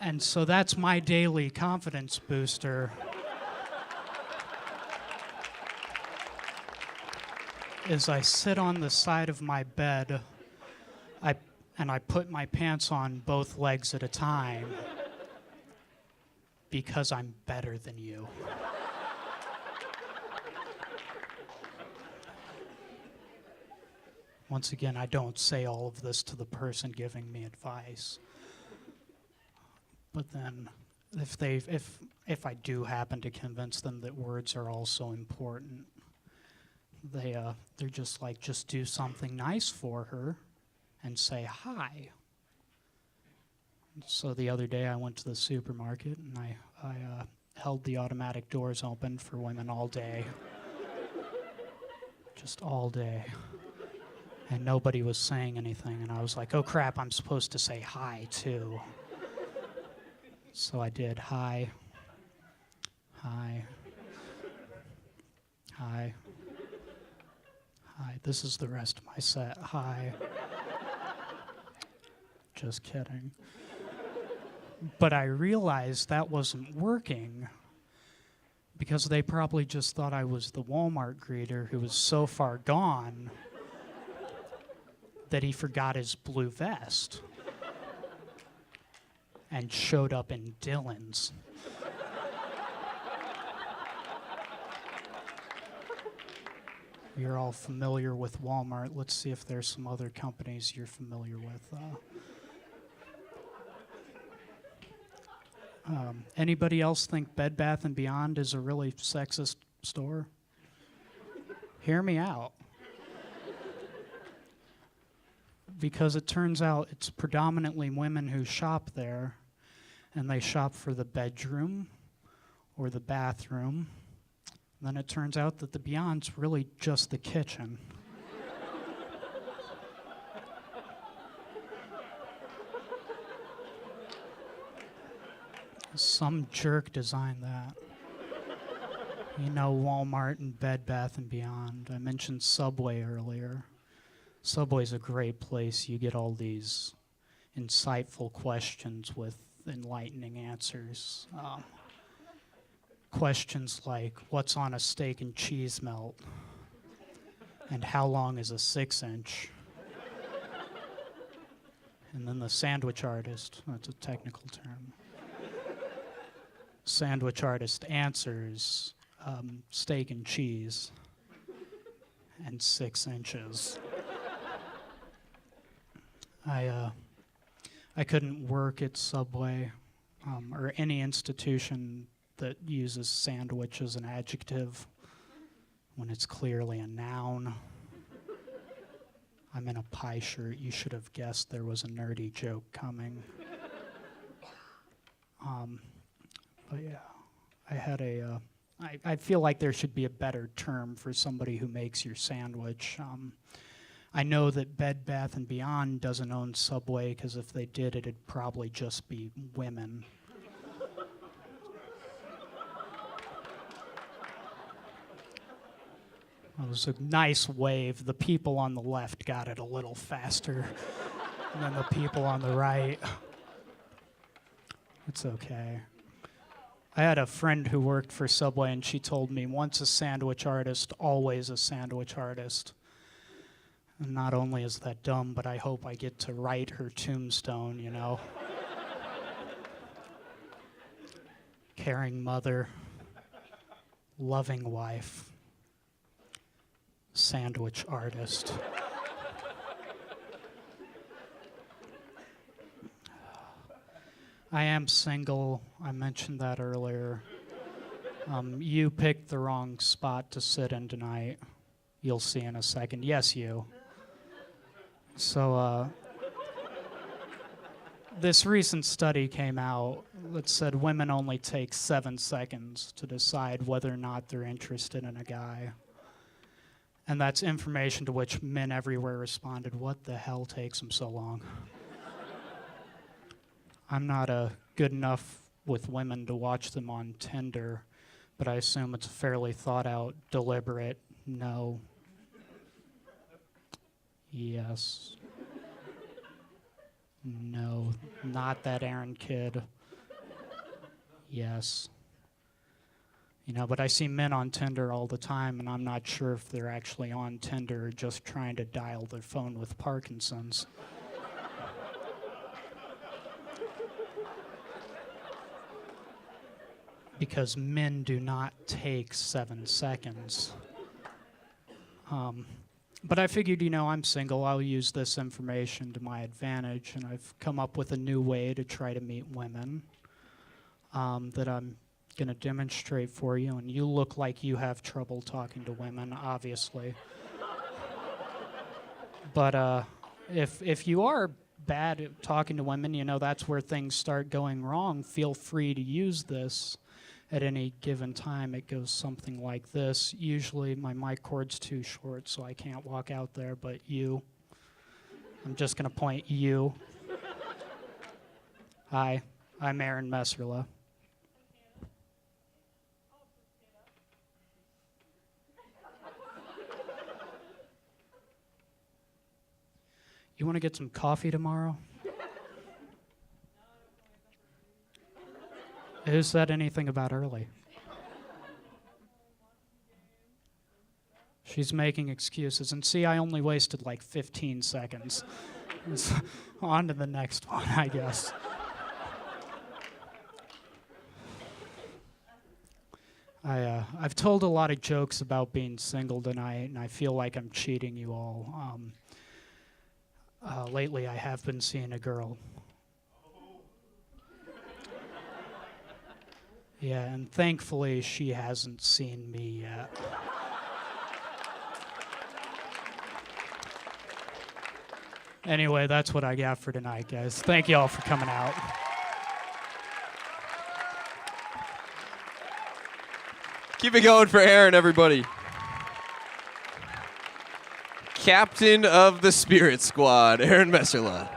And so that's my daily confidence booster. Is I sit on the side of my bed, I put my pants on both legs at a time because I'm better than you. Once again, I don't say all of this to the person giving me advice. But then if I do happen to convince them that words are also important, they're just like, just do something nice for her and say hi. So the other day I went to the supermarket and I held the automatic doors open for women all day. Just all day. And nobody was saying anything, and I was like, oh crap, I'm supposed to say hi too. So I did hi, hi, hi, hi. This is the rest of my set. Hi. Just kidding. But I realized that wasn't working because they probably just thought I was the Walmart greeter who was so far gone that he forgot his blue vest and showed up in Dillon's. You're all familiar with Walmart. Let's see if there's some other companies you're familiar with. Anybody else think Bed Bath & Beyond is a really sexist store? Hear me out. Because it turns out it's predominantly women who shop there, and they shop for the bedroom or the bathroom. And then it turns out that the Beyond's really just the kitchen. Some jerk designed that. You know, Walmart and Bed Bath & Beyond. I mentioned Subway earlier. Subway's a great place. You get all these insightful questions with enlightening answers. Questions like, what's on a steak and cheese melt? And how long is a 6-inch? And then the sandwich artist, that's a technical term. Sandwich artist answers, steak and cheese and 6 inches. I couldn't work at Subway or any institution that uses sandwich as an adjective when it's clearly a noun. I'm in a pie shirt. You should have guessed there was a nerdy joke coming. But yeah, I had I feel like there should be a better term for somebody who makes your sandwich. I know that Bed Bath & Beyond doesn't own Subway, because if they did, it'd probably just be women. It was a nice wave. The people on the left got it a little faster than the people on the right. It's okay. I had a friend who worked for Subway, and she told me, once a sandwich artist, always a sandwich artist. And not only is that dumb, but I hope I get to write her tombstone, you know. Caring mother, loving wife, sandwich artist. I am single. I mentioned that earlier. You picked the wrong spot to sit in tonight. You'll see in a second. Yes, you. So, this recent study came out that said women only take 7 seconds to decide whether or not they're interested in a guy. And that's information to which men everywhere responded, what the hell takes them so long? I'm not good enough with women to watch them on Tinder, but I assume it's a fairly thought out, deliberate no. Yes. No, not that Aaron kid. Yes. You know, but I see men on Tinder all the time, and I'm not sure if they're actually on Tinder or just trying to dial their phone with Parkinson's. Because men do not take 7 seconds. But I figured, you know, I'm single. I'll use this information to my advantage, and I've come up with a new way to try to meet women that I'm going to demonstrate for you. And you look like you have trouble talking to women, obviously. But if you are bad at talking to women, you know, that's where things start going wrong. Feel free to use this. At any given time, it goes something like this. Usually my mic cord's too short, so I can't walk out there, but you. I'm just going to point you. Hi, I'm Aaron Messerla. You want to get some coffee tomorrow? Who said anything about early? She's making excuses. And see, I only wasted like 15 seconds. On to the next one, I guess. I've told a lot of jokes about being single tonight, and I feel like I'm cheating you all. Lately, I have been seeing a girl. Yeah, and thankfully she hasn't seen me yet. Anyway, that's what I got for tonight, guys. Thank you all for coming out. Keep it going for Aaron, everybody. Captain of the Spirit Squad, Aaron Messerla.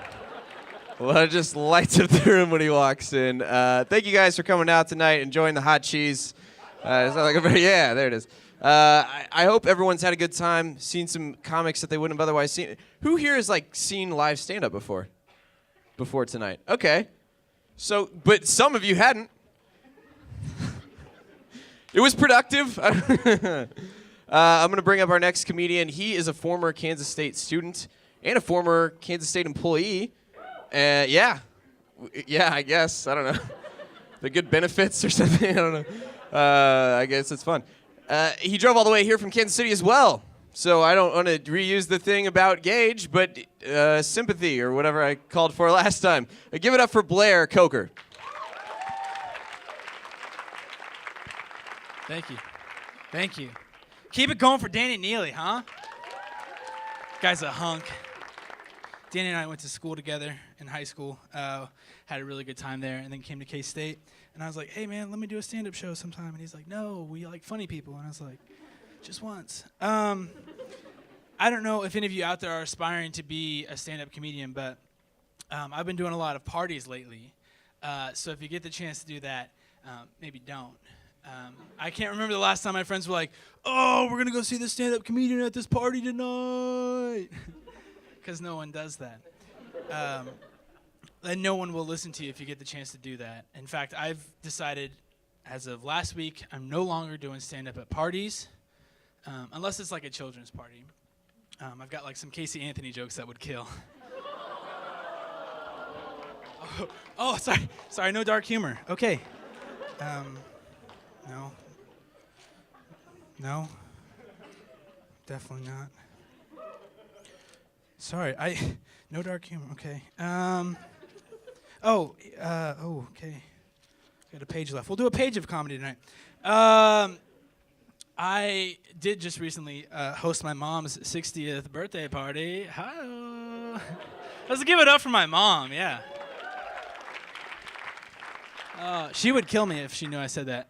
Well, just lights up the room when he walks in. Thank you guys for coming out tonight, enjoying the hot cheese. It's not like yeah, there it is. I hope everyone's had a good time, seen some comics that they wouldn't have otherwise seen. Who here has like seen live stand-up before tonight? Okay. So, but some of you hadn't. It was productive. I'm going to bring up our next comedian. He is a former Kansas State student and a former Kansas State employee. Yeah, I guess. I don't know. The good benefits or something. I don't know. I guess it's fun. He drove all the way here from Kansas City as well. So I don't want to reuse the thing about Gage, but sympathy or whatever I called for last time. Give it up for Blair Coker. Thank you. Thank you. Keep it going for Danny Neely, huh? Guy's a hunk. Danny and I went to school together in high school, had a really good time there, and then came to K-State. And I was like, hey, man, let me do a stand-up show sometime. And he's like, no, we like funny people. And I was like, just once. I don't know if any of you out there are aspiring to be a stand-up comedian, but I've been doing a lot of parties lately. So if you get the chance to do that, maybe don't. I can't remember the last time my friends were like, oh, we're going to go see the stand-up comedian at this party tonight. Because no one does that. And no one will listen to you if you get the chance to do that. In fact, I've decided as of last week, I'm no longer doing stand-up at parties, unless it's like a children's party. I've got like some Casey Anthony jokes that would kill. Oh, sorry, no dark humor. Okay. No, definitely not. Sorry, no dark humor. Okay. Okay. Got a page left. We'll do a page of comedy tonight. I did just recently host my mom's 60th birthday party. Hi. Let's give it up for my mom. Yeah. She would kill me if she knew I said that.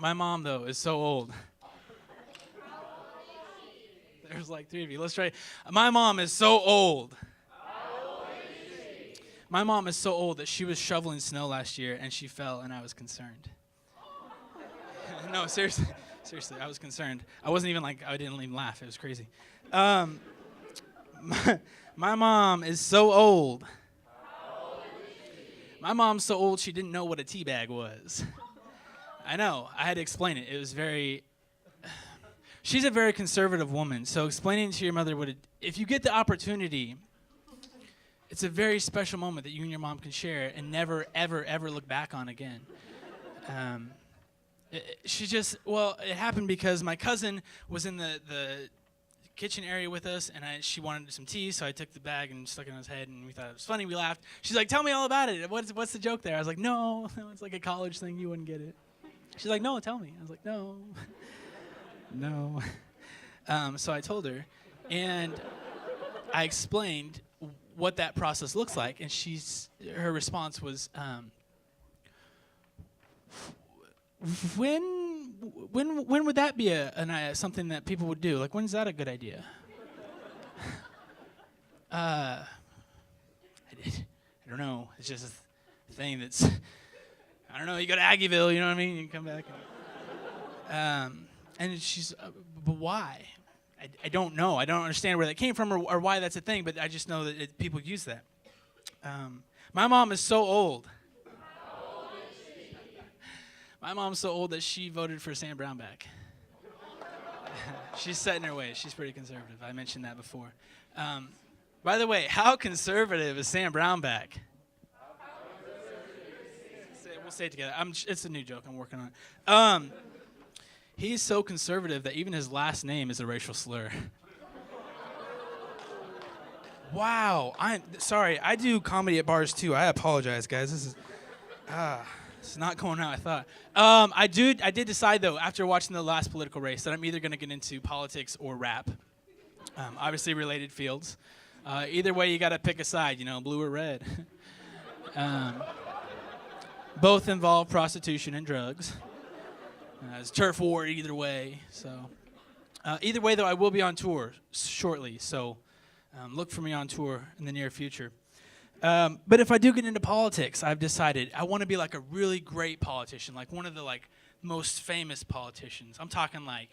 My mom, though, is so old. There's like 3 of you. Let's try. My mom is so old. My mom is so old that she was shoveling snow last year and she fell and I was concerned. No, seriously, I was concerned. I didn't even laugh. It was crazy. My mom is so old. My mom's so old she didn't know what a tea bag was. I know. I had to explain it. It was very... She's a very conservative woman, so explaining to your mother if you get the opportunity, it's a very special moment that you and your mom can share and never, ever, ever look back on again. It happened because my cousin was in the kitchen area with us, and she wanted some tea, so I took the bag and stuck it in his head, and we thought it was funny. We laughed. She's like, tell me all about it. What's the joke there? I was like, no, it's like a college thing. You wouldn't get it. She's like, no, tell me. I was like, no. No. So I told her, and I explained what that process looks like, and her response was, when would that be something that people would do? Like, when's that a good idea? I don't know. It's just a thing that's, I don't know. You go to Aggieville, you know what I mean? You come back. And she's, but why? I don't know. I don't understand where that came from or why that's a thing, but I just know that people use that. My mom is so old. My mom's so old that she voted for Sam Brownback. She's set in her ways. She's pretty conservative. I mentioned that before. By the way, how conservative is Sam Brownback? We'll say it together. It's a new joke. I'm working on it. He's so conservative that even his last name is a racial slur. Wow. I'm sorry. I do comedy at bars too. I apologize, guys. This is it's not going how I thought. I did decide though after watching the last political race that I'm either going to get into politics or rap. Obviously related fields. Either way, you got to pick a side. Blue or red. Both involve prostitution and drugs. It's turf war either way. So, either way, though, I will be on tour shortly. So, look for me on tour in the near future. But if I do get into politics, I've decided I want to be like a really great politician, like one of the most famous politicians. I'm talking like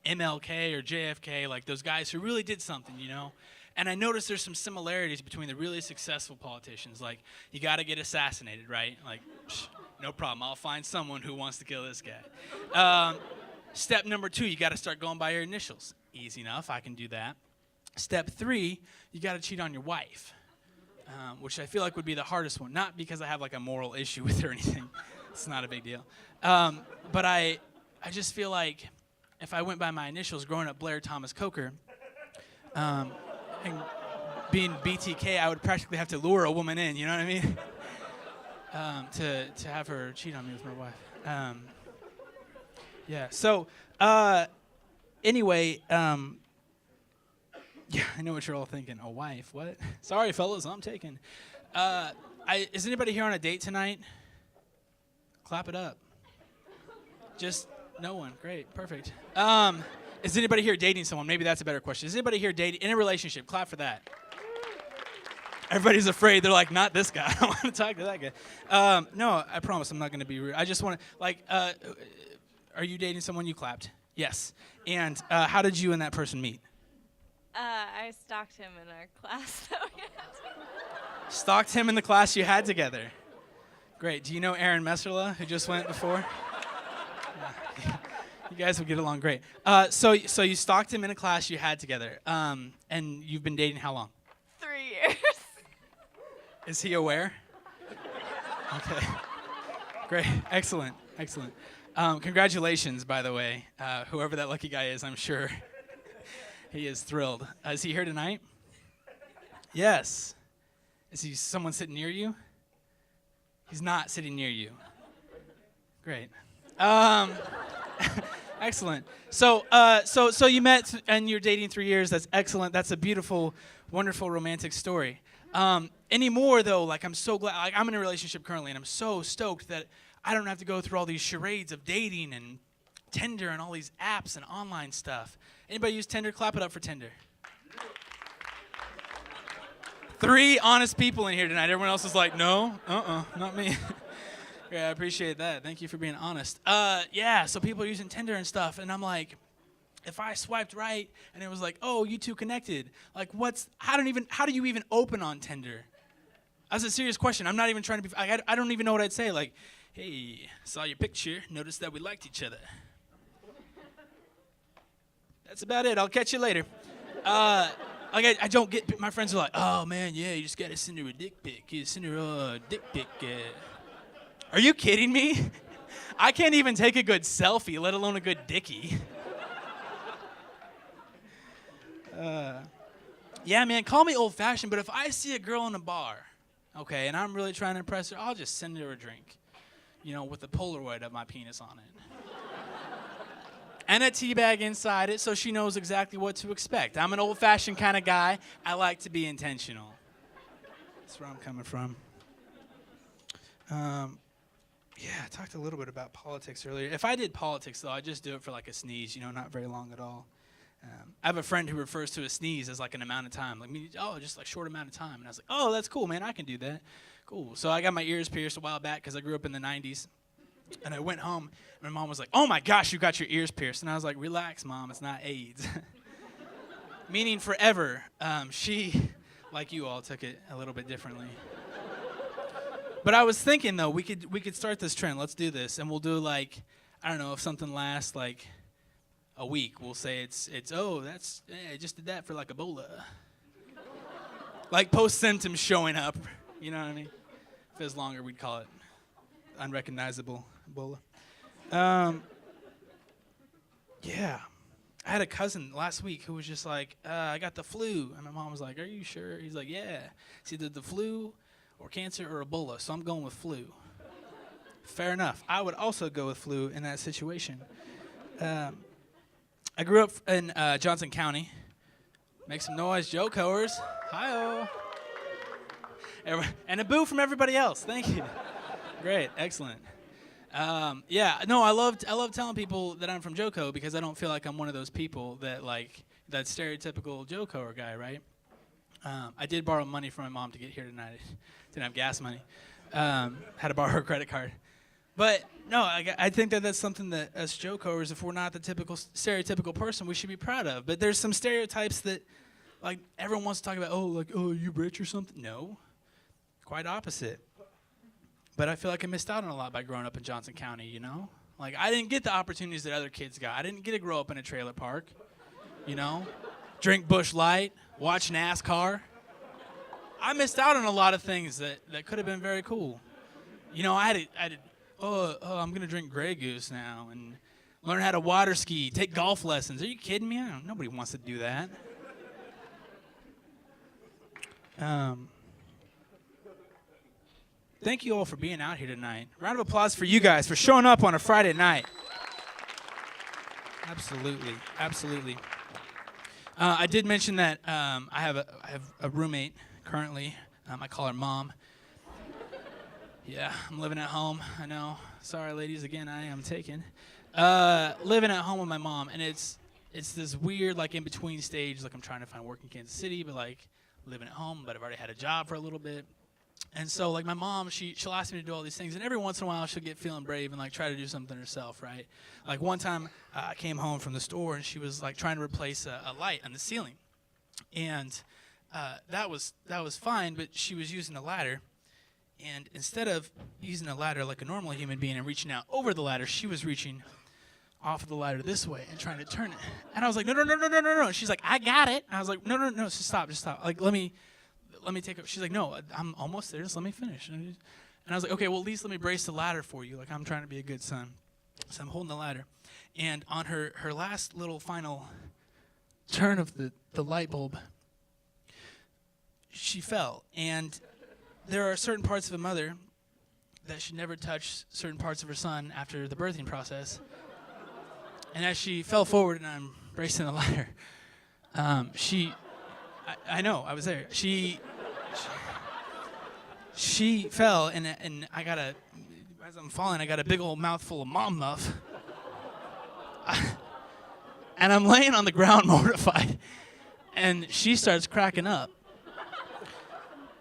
MLK or JFK, like those guys who really did something, And I noticed there's some similarities between the really successful politicians. Like, you got to get assassinated, right? Like, no problem. I'll find someone who wants to kill this guy. Step number 2, you got to start going by your initials. Easy enough. I can do that. Step 3, you got to cheat on your wife, which I feel like would be the hardest one. Not because I have like a moral issue with her or anything. It's not a big deal. But I just feel like if I went by my initials, growing up Blair Thomas Coker, and being BTK, I would practically have to lure a woman in, you know what I mean? To have her cheat on me with my wife. Yeah, so anyway, yeah, I know what you're all thinking. A wife, what? Sorry, fellas, I'm taken. Is anybody here on a date tonight? Clap it up. Just no one. Great, perfect. Is anybody here dating someone? Maybe that's a better question. Is anybody here dating in a relationship? Clap for that. Everybody's afraid. They're like, not this guy. I want to talk to that guy. No, I promise I'm not going to be rude. I just want to, are you dating someone? You clapped. Yes. And how did you and that person meet? I stalked him in our class that we had. Stalked him in the class you had together. Great. Do you know Aaron Messerla, who just went before? You guys would get along great. So you stalked him in a class you had together. And you've been dating how long? 3 years. Is he aware? Okay. Great. Excellent. Congratulations, by the way. Whoever that lucky guy is, I'm sure he is thrilled. Is he here tonight? Yes. Is he someone sitting near you? He's not sitting near you. Great. Excellent. So you met and you're dating 3 years. That's excellent. That's a beautiful, wonderful, romantic story. Anymore though, I'm so glad. I'm in a relationship currently, and I'm so stoked that I don't have to go through all these charades of dating and Tinder and all these apps and online stuff. Anybody use Tinder? Clap it up for Tinder. 3 honest people in here tonight. Everyone else is like, no, not me. Yeah, I appreciate that. Thank you for being honest. Yeah, so people are using Tinder and stuff, and I'm like, if I swiped right and it was like, oh, you two connected, how do you even open on Tinder? That's a serious question. I'm not even trying to be. I don't even know what I'd say. Like, hey, saw your picture. Noticed that we liked each other. That's about it. I'll catch you later. I don't get. My friends are like, oh man, yeah, you just gotta send her a dick pic. You send her a dick pic. Are you kidding me? I can't even take a good selfie, let alone a good dickie. Yeah, man, call me old-fashioned, but if I see a girl in a bar, okay, and I'm really trying to impress her, I'll just send her a drink, with the Polaroid of my penis on it. And a tea bag inside it so she knows exactly what to expect. I'm an old-fashioned kind of guy. I like to be intentional. That's where I'm coming from. Yeah, I talked a little bit about politics earlier. If I did politics, though, I'd just do it for like a sneeze, not very long at all. I have a friend who refers to a sneeze as like an amount of time. Like, just like short amount of time. And I was like, oh, that's cool, man. I can do that. Cool. So I got my ears pierced a while back because I grew up in the 90s. And I went home, and my mom was like, oh, my gosh, you got your ears pierced. And I was like, relax, Mom. It's not AIDS. Meaning forever. She, like you all, took it a little bit differently. But I was thinking, though, we could start this trend. Let's do this. And we'll do, like, I don't know, if something lasts, like, a week, we'll say I just did that for like Ebola. Like post-symptoms showing up, you know what I mean? If it was longer, we'd call it unrecognizable Ebola. Yeah. I had a cousin last week who was just like, I got the flu. And my mom was like, are you sure? He's like, yeah. It's either the flu or cancer or Ebola, so I'm going with flu. Fair enough. I would also go with flu in that situation. I grew up in Johnson County. Make some noise, Joe Coers. Hi-oh. And a boo from everybody else. Thank you. Great, excellent. I love telling people that I'm from JoCo because I don't feel like I'm one of those people that like that stereotypical JoCoer guy, right? I did borrow money from my mom to get here tonight. Didn't have gas money. Had to borrow her credit card. But no, I think that's something that us JoCoers, if we're not the typical stereotypical person, we should be proud of. But there's some stereotypes that, like, everyone wants to talk about. Oh, you rich or something? No, quite opposite. But I feel like I missed out on a lot by growing up in Johnson County. Like I didn't get the opportunities that other kids got. I didn't get to grow up in a trailer park. Drink Busch Light, watch NASCAR. I missed out on a lot of things that could have been very cool. I had I'm going to drink Grey Goose now and learn how to water ski, take golf lessons. Are you kidding me? Nobody wants to do that. Thank you all for being out here tonight. Round of applause for you guys for showing up on a Friday night. Absolutely, absolutely. I did mention that I have a roommate currently. I call her Mom. Yeah, I'm living at home. I know. Sorry, ladies. Again, I am taken. Living at home with my mom, and it's this weird, like, in-between stage. Like, I'm trying to find work in Kansas City, but, like, living at home, but I've already had a job for a little bit. And so, like, my mom, she'll ask me to do all these things, and every once in a while she'll get feeling brave and, like, try to do something herself, right? Like, one time I came home from the store, and she was, like, trying to replace a light on the ceiling. And that was fine, but she was using a ladder. And instead of using a ladder like a normal human being and reaching out over the ladder, she was reaching off of the ladder this way and trying to turn it. And I was like, no. And she's like, I got it. And I was like, no, just stop. Like, let me take it. She's like, no, I'm almost there. Just let me finish. And I was like, okay, well, at least let me brace the ladder for you. Like, I'm trying to be a good son. So I'm holding the ladder. And on her last little final turn of the light bulb, she fell. And there are certain parts of a mother that should never touch certain parts of her son after the birthing process. And as she fell forward and I'm bracing the ladder, I know, I was there. She fell and I got as I'm falling, I got a big old mouthful of mom muff. And I'm laying on the ground mortified. And she starts cracking up.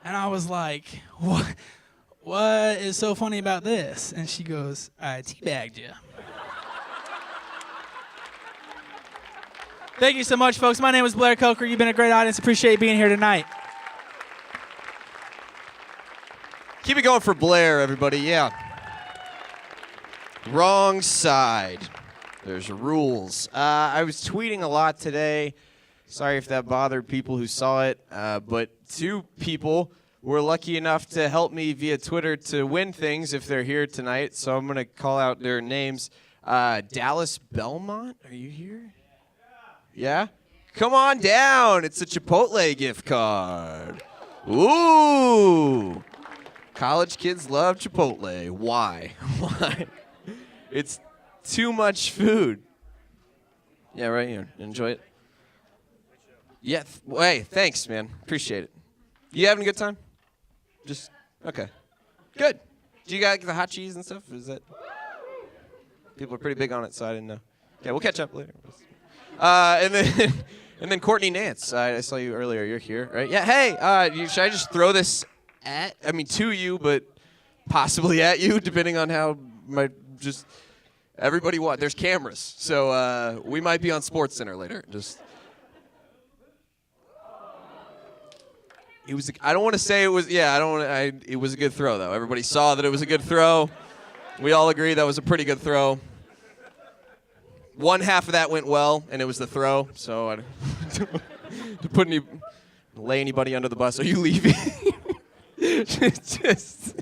And I was like, what is so funny about this? And she goes, I teabagged you. Thank you so much, folks. My name is Blair Coker. You've been a great audience. Appreciate you being here tonight. Keep it going for Blair, everybody. Yeah. Wrong side. There's rules. I was tweeting a lot today. Sorry if that bothered people who saw it, but 2 people were lucky enough to help me via Twitter to win things if they're here tonight. So I'm going to call out their names. Dallas Belmont, are you here? Yeah? Come on down. It's a Chipotle gift card. Ooh. College kids love Chipotle. Why? Why? It's too much food. Yeah, right here. Enjoy it. Yeah. Hey, thanks, man. Appreciate it. You having a good time? Just okay. Good. Do you got the hot cheese and stuff? Is that? People are pretty big on it, so I didn't know. Okay, we'll catch up later. And then Courtney Nance. I saw you earlier. You're here, right? Yeah. Hey. Should I just throw this to you, but possibly at you, depending on how everybody there's cameras, so we might be on SportsCenter later. I don't want to say it was. Yeah, I don't want to. It was a good throw though. Everybody saw that it was a good throw. We all agree that was a pretty good throw. One half of that went well, and it was the throw. So I to lay anybody under the bus. Are you leaving? just.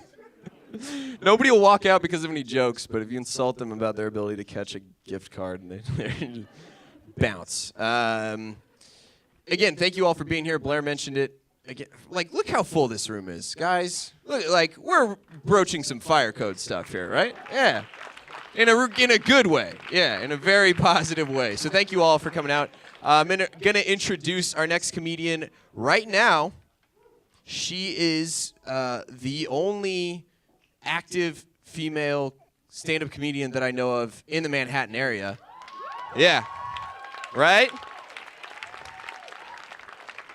Nobody will walk out because of any jokes, but if you insult them about their ability to catch a gift card, they just bounce. Again, thank you all for being here. Blair mentioned it. Again, look how full this room is, guys. Look, we're broaching some fire code stuff here, right? Yeah, in a good way. Yeah, in a very positive way. So thank you all for coming out. I'm gonna introduce our next comedian right now. She is the only active female stand-up comedian that I know of in the Manhattan area. Yeah. Right?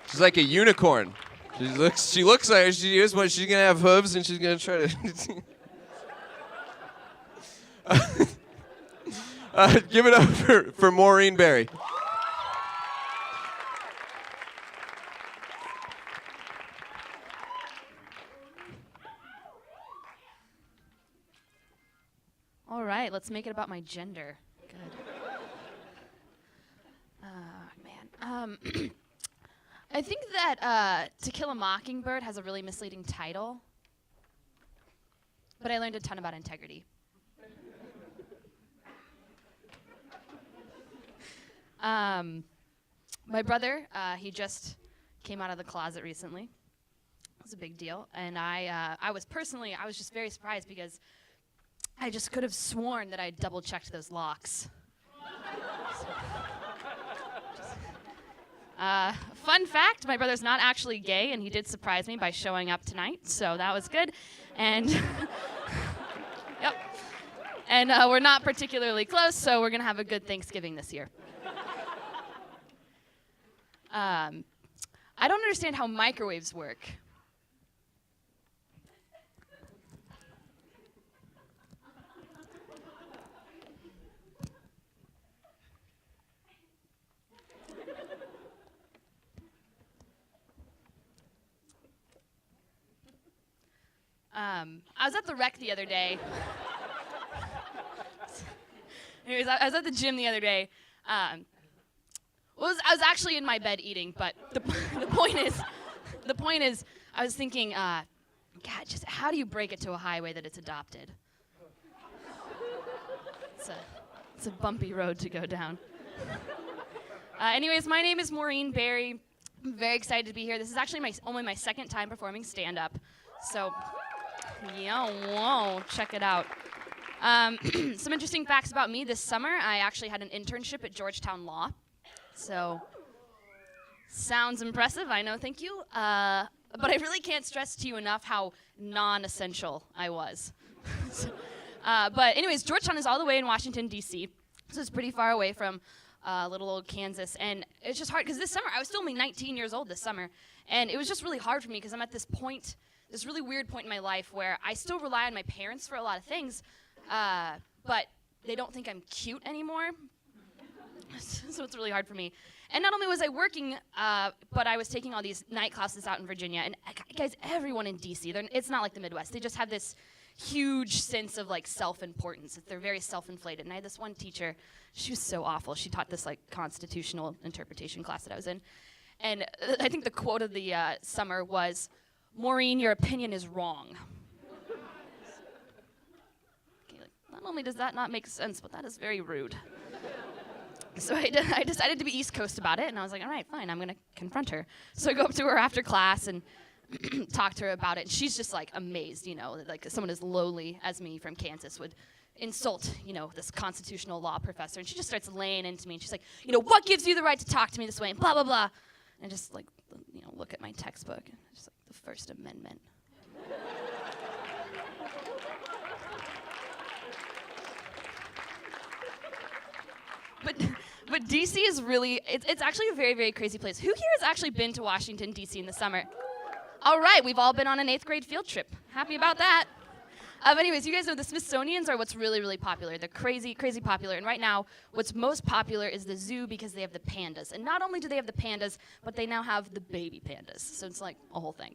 She's like a unicorn. She looks like she is what she's gonna have hooves and she's gonna try to give it up for Maureen Berry. All right, let's make it about my gender. Good. Man. I think that To Kill a Mockingbird has a really misleading title, but I learned a ton about integrity. My brother, he just came out of the closet recently. It was a big deal, and I was just very surprised because I just could have sworn that I double-checked those locks. Fun fact, my brother's not actually gay, and he did surprise me by showing up tonight, so that was good. And yep. And we're not particularly close, so we're going to have a good Thanksgiving this year. I don't understand how microwaves work. I was at the rec the other day. Anyways, I was at the gym the other day. I was actually in my bed eating, but the point is, I was thinking, God, just how do you break it to a highway that it's adopted? It's a bumpy road to go down. Anyways, my name is Maureen Berry. I'm very excited to be here. This is actually only my second time performing stand-up, so. Yeah, whoa, check it out. Some interesting facts about me. This summer, I actually had an internship at Georgetown Law. So, sounds impressive, I know, thank you. But I really can't stress to you enough how non-essential I was. But anyways, Georgetown is all the way in Washington, D.C., so it's pretty far away from little old Kansas. And it's just hard, because this summer, I was still only 19 years old this summer, and it was just really hard for me, because I'm at this really weird point in my life where I still rely on my parents for a lot of things, but they don't think I'm cute anymore. So it's really hard for me. And not only was I working, but I was taking all these night classes out in Virginia. And guys, everyone in DC, it's not like the Midwest. They just have this huge sense of like self-importance. They're very self-inflated. And I had this one teacher, she was so awful. She taught this like constitutional interpretation class that I was in. And I think the quote of the summer was, "Maureen, your opinion is wrong." Okay, like, not only does that not make sense, but that is very rude. So I decided to be East Coast about it, and I was like, all right, fine, I'm going to confront her. So I go up to her after class and talk to her about it. And she's just like amazed, you know, like someone as lowly as me from Kansas would insult, you know, this constitutional law professor. And she just starts laying into me, and she's like, you know, what gives you the right to talk to me this way, and blah, blah, blah. And I just like, you know, look at my textbook, and just like, the First Amendment. But DC is really, it's actually a very, very crazy place. Who here has actually been to Washington, DC in the summer? All right, we've all been on an 8th grade field trip. Happy about that. But anyways, you guys know the Smithsonians are what's really, really popular. They're crazy, crazy popular. And right now, what's most popular is the zoo because they have the pandas. And not only do they have the pandas, but they now have the baby pandas. So it's like a whole thing.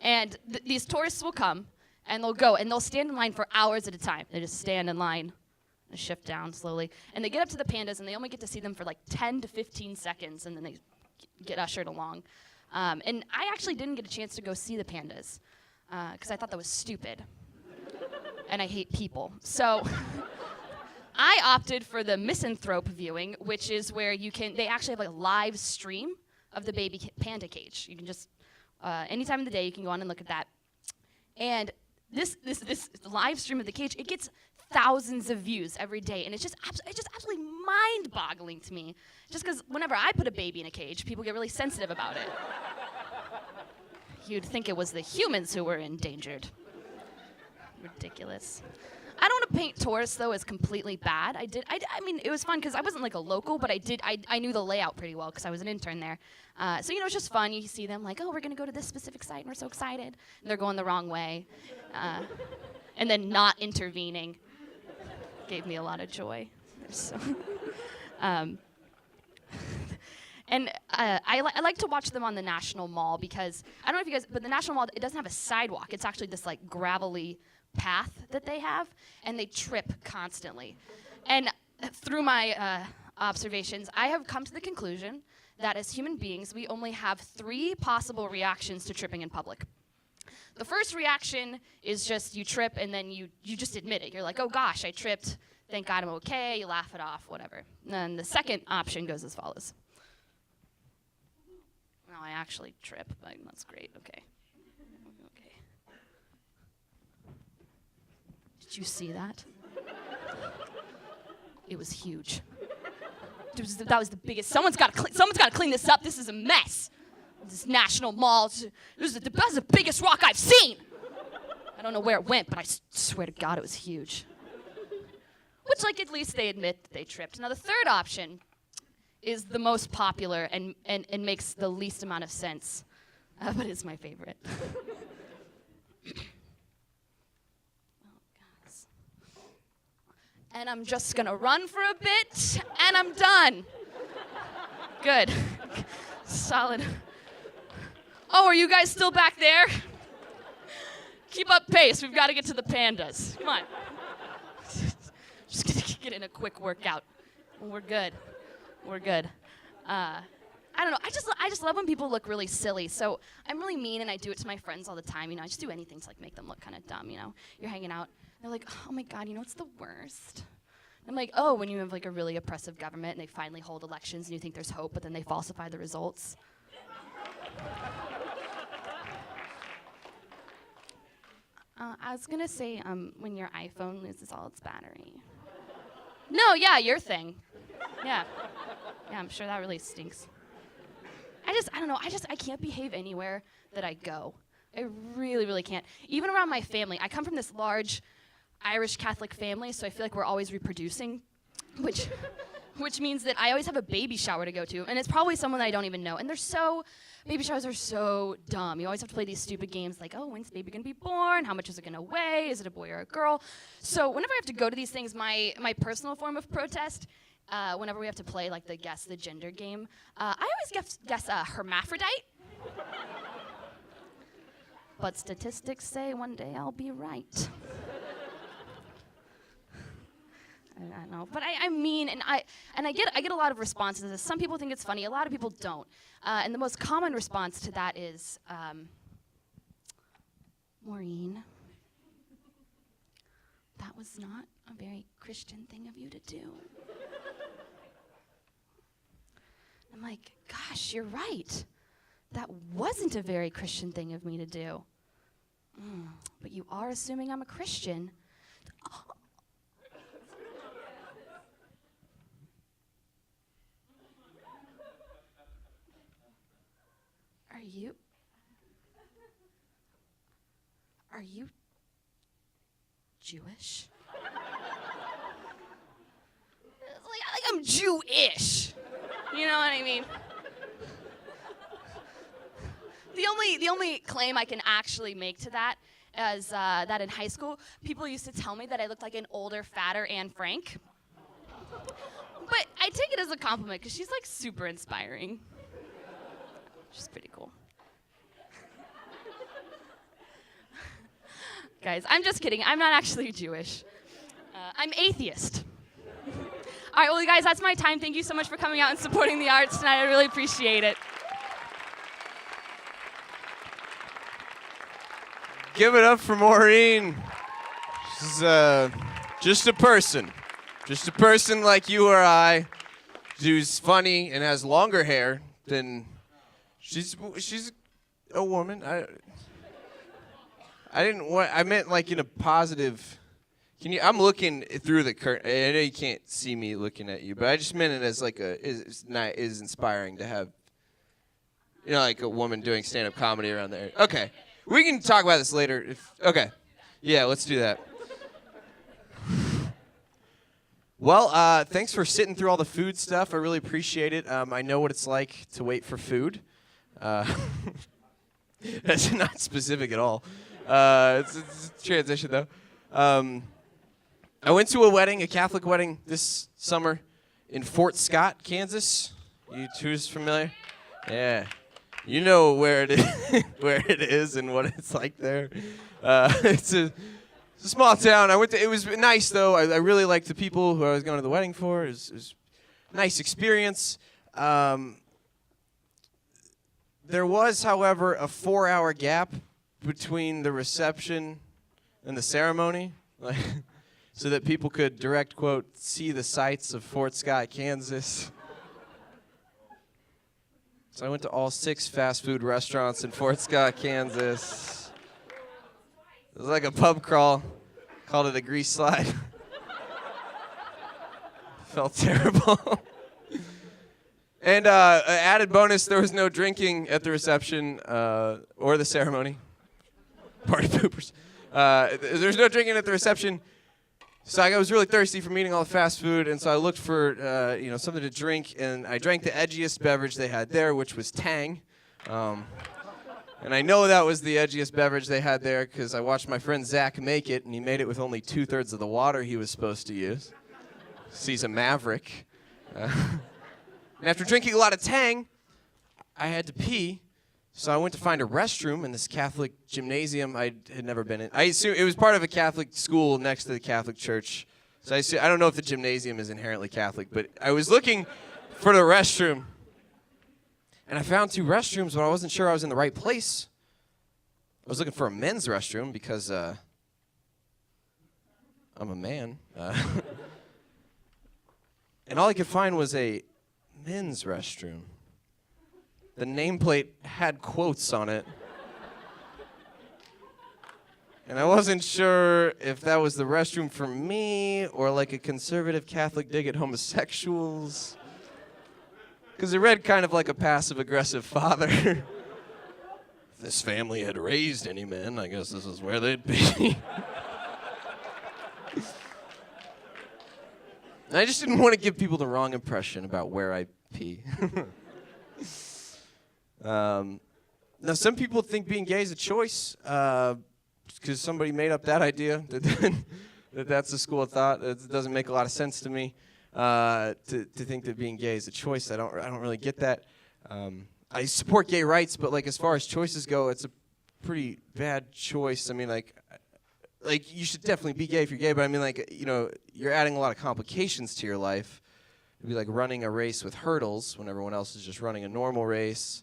And these tourists will come, and they'll go, and they'll stand in line for hours at a time. They just stand in line. And shift down slowly. And they get up to the pandas, and they only get to see them for like 10 to 15 seconds, and then they get ushered along. And I actually didn't get a chance to go see the pandas because I thought that was stupid. And I hate people. So I opted for the misanthrope viewing, which is where they actually have like a live stream of the baby panda cage. You can just, anytime of the day, you can go on and look at that. And this live stream of the cage, it gets thousands of views every day, and it's just absolutely mind-boggling to me. Just because whenever I put a baby in a cage, people get really sensitive about it. You'd think it was the humans who were endangered. Ridiculous. I don't want to paint tourists though as completely bad. I mean, it was fun because I wasn't like a local, but I knew the layout pretty well because I was an intern there. So you know, it's just fun. You see them like, oh, we're gonna go to this specific site, and we're so excited. And they're going the wrong way, and then not intervening. Gave me a lot of joy. So, and I like to watch them on the National Mall because I don't know if you guys, but the National Mall, it doesn't have a sidewalk. It's actually this like gravelly path that they have, and they trip constantly. And through my observations, I have come to the conclusion that as human beings, we only have 3 possible reactions to tripping in public. The first reaction is just you trip and then you just admit it. You're like, oh gosh, I tripped. Thank God I'm okay. You laugh it off, whatever. And then the second option goes as follows. No, I actually trip, but that's great. Okay. Okay. Did you see that? It was huge. That was the biggest. Someone's got to clean this up. This is a mess. This National Mall. That's the biggest rock I've seen. I don't know where it went, but I swear to God it was huge. Which, like, at least they admit that they tripped. Now, the third option is the most popular and makes the least amount of sense, but it's my favorite. And I'm just going to run for a bit, and I'm done. Good. Solid. Oh, are you guys still back there? Keep up pace. We've got to get to the pandas. Come on. Just gonna get in a quick workout. We're good. We're good. I don't know. I just love when people look really silly. So I'm really mean, and I do it to my friends all the time. You know, I just do anything to like make them look kind of dumb. You know, you're hanging out. They're like, oh my God, you know what's the worst? I'm like, oh, when you have like a really oppressive government and they finally hold elections and you think there's hope, but then they falsify the results. I was gonna say when your iPhone loses all its battery. No, yeah, your thing. Yeah, I'm sure that really stinks. I don't know. I can't behave anywhere that I go. I really, really can't. Even around my family. I come from this large Irish Catholic family, so I feel like we're always reproducing, which means that I always have a baby shower to go to, and it's probably someone that I don't even know. And baby showers are so dumb. You always have to play these stupid games like, oh, when's the baby gonna be born? How much is it gonna weigh? Is it a boy or a girl? So whenever I have to go to these things, my personal form of protest whenever we have to play like the guess the gender game, I always guess hermaphrodite. But statistics say one day I'll be right. I know, but I mean, and I get a lot of responses to this. Some people think it's funny, a lot of people don't. And the most common response to that is, Maureen, that was not a very Christian thing of you to do. I'm like, gosh, you're right. That wasn't a very Christian thing of me to do. But you are assuming I'm a Christian. Are you Jewish? like I'm Jewish. You know what I mean? The only claim I can actually make to that is that in high school, people used to tell me that I looked like an older, fatter Anne Frank. But I take it as a compliment because she's like super inspiring. She's pretty cool. Guys, I'm just kidding. I'm not actually Jewish. I'm atheist. All right, well, you guys, that's my time. Thank you so much for coming out and supporting the arts tonight. I really appreciate it. Give it up for Maureen. She's just a person. Just a person like you or I who's funny and has longer hair than... She's a woman. I meant like in a positive... I'm looking through the curtain. I know you can't see me looking at you, but I just meant it as like is inspiring to have, like a woman doing stand-up comedy around there. Okay. We can talk about this later. Okay. Yeah, let's do that. Well, thanks for sitting through all the food stuff. I really appreciate it. I know what it's like to wait for food. That's not specific at all. It's a transition, though. I went to a wedding, a Catholic wedding, this summer in Fort Scott, Kansas. You two's familiar? Yeah. You know where it is, and what it's like there. It's a small town. It was nice though. I really liked the people who I was going to the wedding for. It was a nice experience. There was, however, a 4-hour gap between the reception and the ceremony, so that people could direct quote see the sights of Fort Scott, Kansas. So I went to all 6 fast food restaurants in Fort Scott, Kansas. It was like a pub crawl. Called it a grease slide. Felt terrible. And added bonus, there was no drinking at the reception or the ceremony. Party poopers. There's no drinking at the reception. So I was really thirsty from eating all the fast food, and so I looked for something to drink, and I drank the edgiest beverage they had there, which was Tang. And I know that was the edgiest beverage they had there because I watched my friend Zach make it, and he made it with only 2/3 of the water he was supposed to use. He's a maverick. And after drinking a lot of Tang, I had to pee. So I went to find a restroom in this Catholic gymnasium I had never been in. I assume it was part of a Catholic school next to the Catholic church. So I don't know if the gymnasium is inherently Catholic, but I was looking for the restroom. And I found 2 restrooms, but I wasn't sure I was in the right place. I was looking for a men's restroom because I'm a man. And all I could find was a men's restroom. The nameplate had quotes on it. And I wasn't sure if that was the restroom for me or like a conservative Catholic dig at homosexuals. Because it read kind of like a passive-aggressive father. If this family had raised any men, I guess this is where they'd be. And I just didn't want to give people the wrong impression about where I pee. Now, some people think being gay is a choice because somebody made up that idea, that that's the school of thought. It doesn't make a lot of sense to me. to think that being gay is a choice. I don't really get that. I support gay rights, but like as far as choices go, it's a pretty bad choice. I mean, like you should definitely be gay if you're gay, but I mean, like, you know, you're adding a lot of complications to your life. It'd be like running a race with hurdles when everyone else is just running a normal race,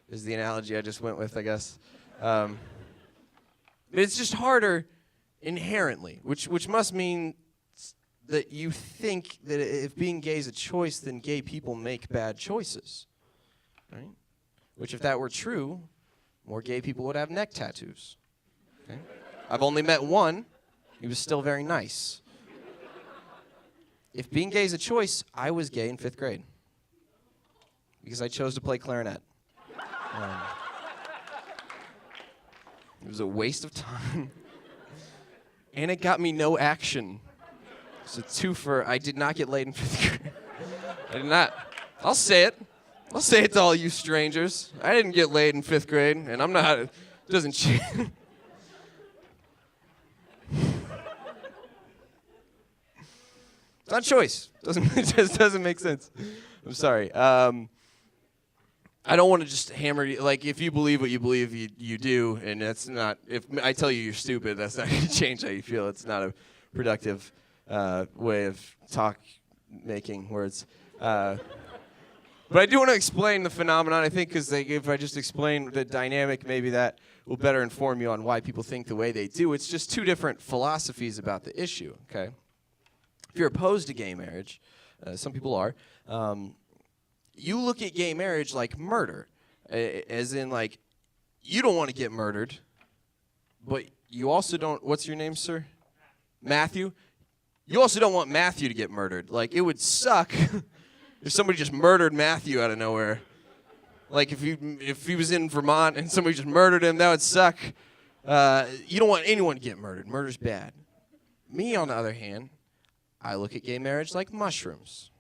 is the analogy I just went with, I guess. But it's just harder inherently, which must mean that you think that if being gay is a choice, then gay people make bad choices, right? Which, if that were true, more gay people would have neck tattoos. Okay? I've only met one. He was still very nice. If being gay is a choice, I was gay in 5th grade because I chose to play clarinet. It was a waste of time, and it got me no action. It's a twofer. I did not get laid in 5th grade. I did not. I'll say it. I'll say it to all you strangers. I didn't get laid in 5th grade, and I'm not. It doesn't change. It's not choice. It just doesn't make sense. I'm sorry. I don't want to just hammer you. Like, if you believe what you believe, you do, and that's not. If I tell you you're stupid, that's not going to change how you feel. It's not a productive way of making words. But I do want to explain the phenomenon, I think, because if I just explain the dynamic, maybe that will better inform you on why people think the way they do. It's just two different philosophies about the issue, okay? If you're opposed to gay marriage, some people are, you look at gay marriage like murder, as in, like, you don't want to get murdered, but you also don't, what's your name, sir? Matthew? You also don't want Matthew to get murdered. Like, it would suck if somebody just murdered Matthew out of nowhere. Like, if he was in Vermont and somebody just murdered him, that would suck. You don't want anyone to get murdered. Murder's bad. Me, on the other hand, I look at gay marriage like mushrooms.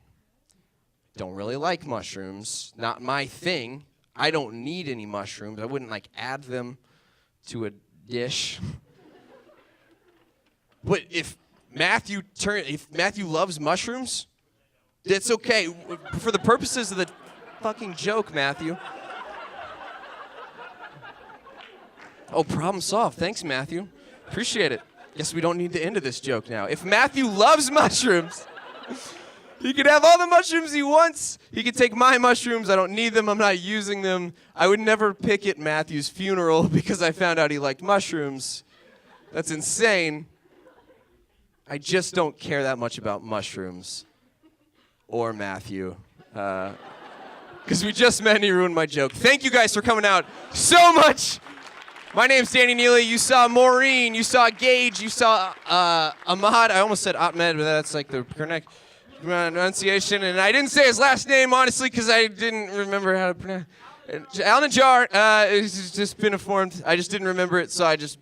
Don't really like mushrooms. Not my thing. I don't need any mushrooms. I wouldn't, like, add them to a dish. But if Matthew loves mushrooms, that's okay. For the purposes of the fucking joke, Matthew. Oh, problem solved. Thanks, Matthew. Appreciate it. Guess we don't need to end this joke now. If Matthew loves mushrooms, he can have all the mushrooms he wants. He can take my mushrooms. I don't need them. I'm not using them. I would never picket Matthew's funeral because I found out he liked mushrooms. That's insane. I just don't care that much about mushrooms or Matthew. Because we just met and he ruined my joke. Thank you guys for coming out so much. My name's Danny Neely. You saw Maureen. You saw Gage. You saw Ahmad. I almost said Ahmed, but that's like the correct pronunciation. And I didn't say his last name, honestly, because I didn't remember how to pronounce it. Alan Jar has just been informed. I just didn't remember it, so I just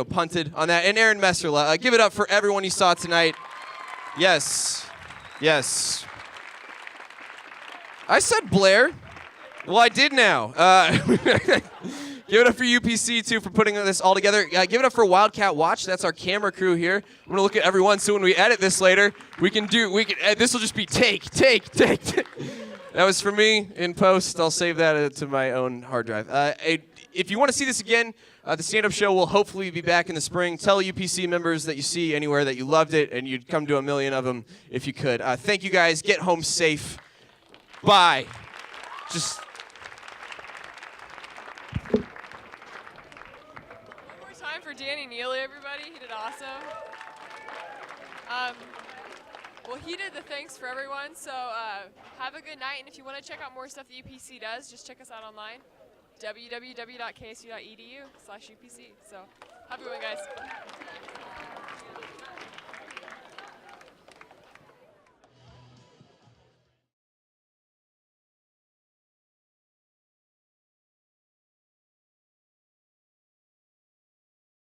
punted on that. And Aaron Messerla. Give it up for everyone you saw tonight. Yes. Yes. I said Blair. Well, I did now. Give it up for UPC, too, for putting this all together. Give it up for Wildcat Watch. That's our camera crew here. I'm going to look at everyone, so when we edit this later, this will just be take. That was for me in post. I'll save that to my own hard drive. If you want to see this again, the stand-up show will hopefully be back in the spring. Tell UPC members that you see anywhere that you loved it, and you'd come to 1 million of them if you could. Thank you, guys. Get home safe. Bye. Time for Danny Neely, everybody. He did awesome. Well, he did the thanks for everyone, so have a good night. And if you want to check out more stuff that UPC does, just check us out online, www.ksu.edu/UPC. So have a good one, guys.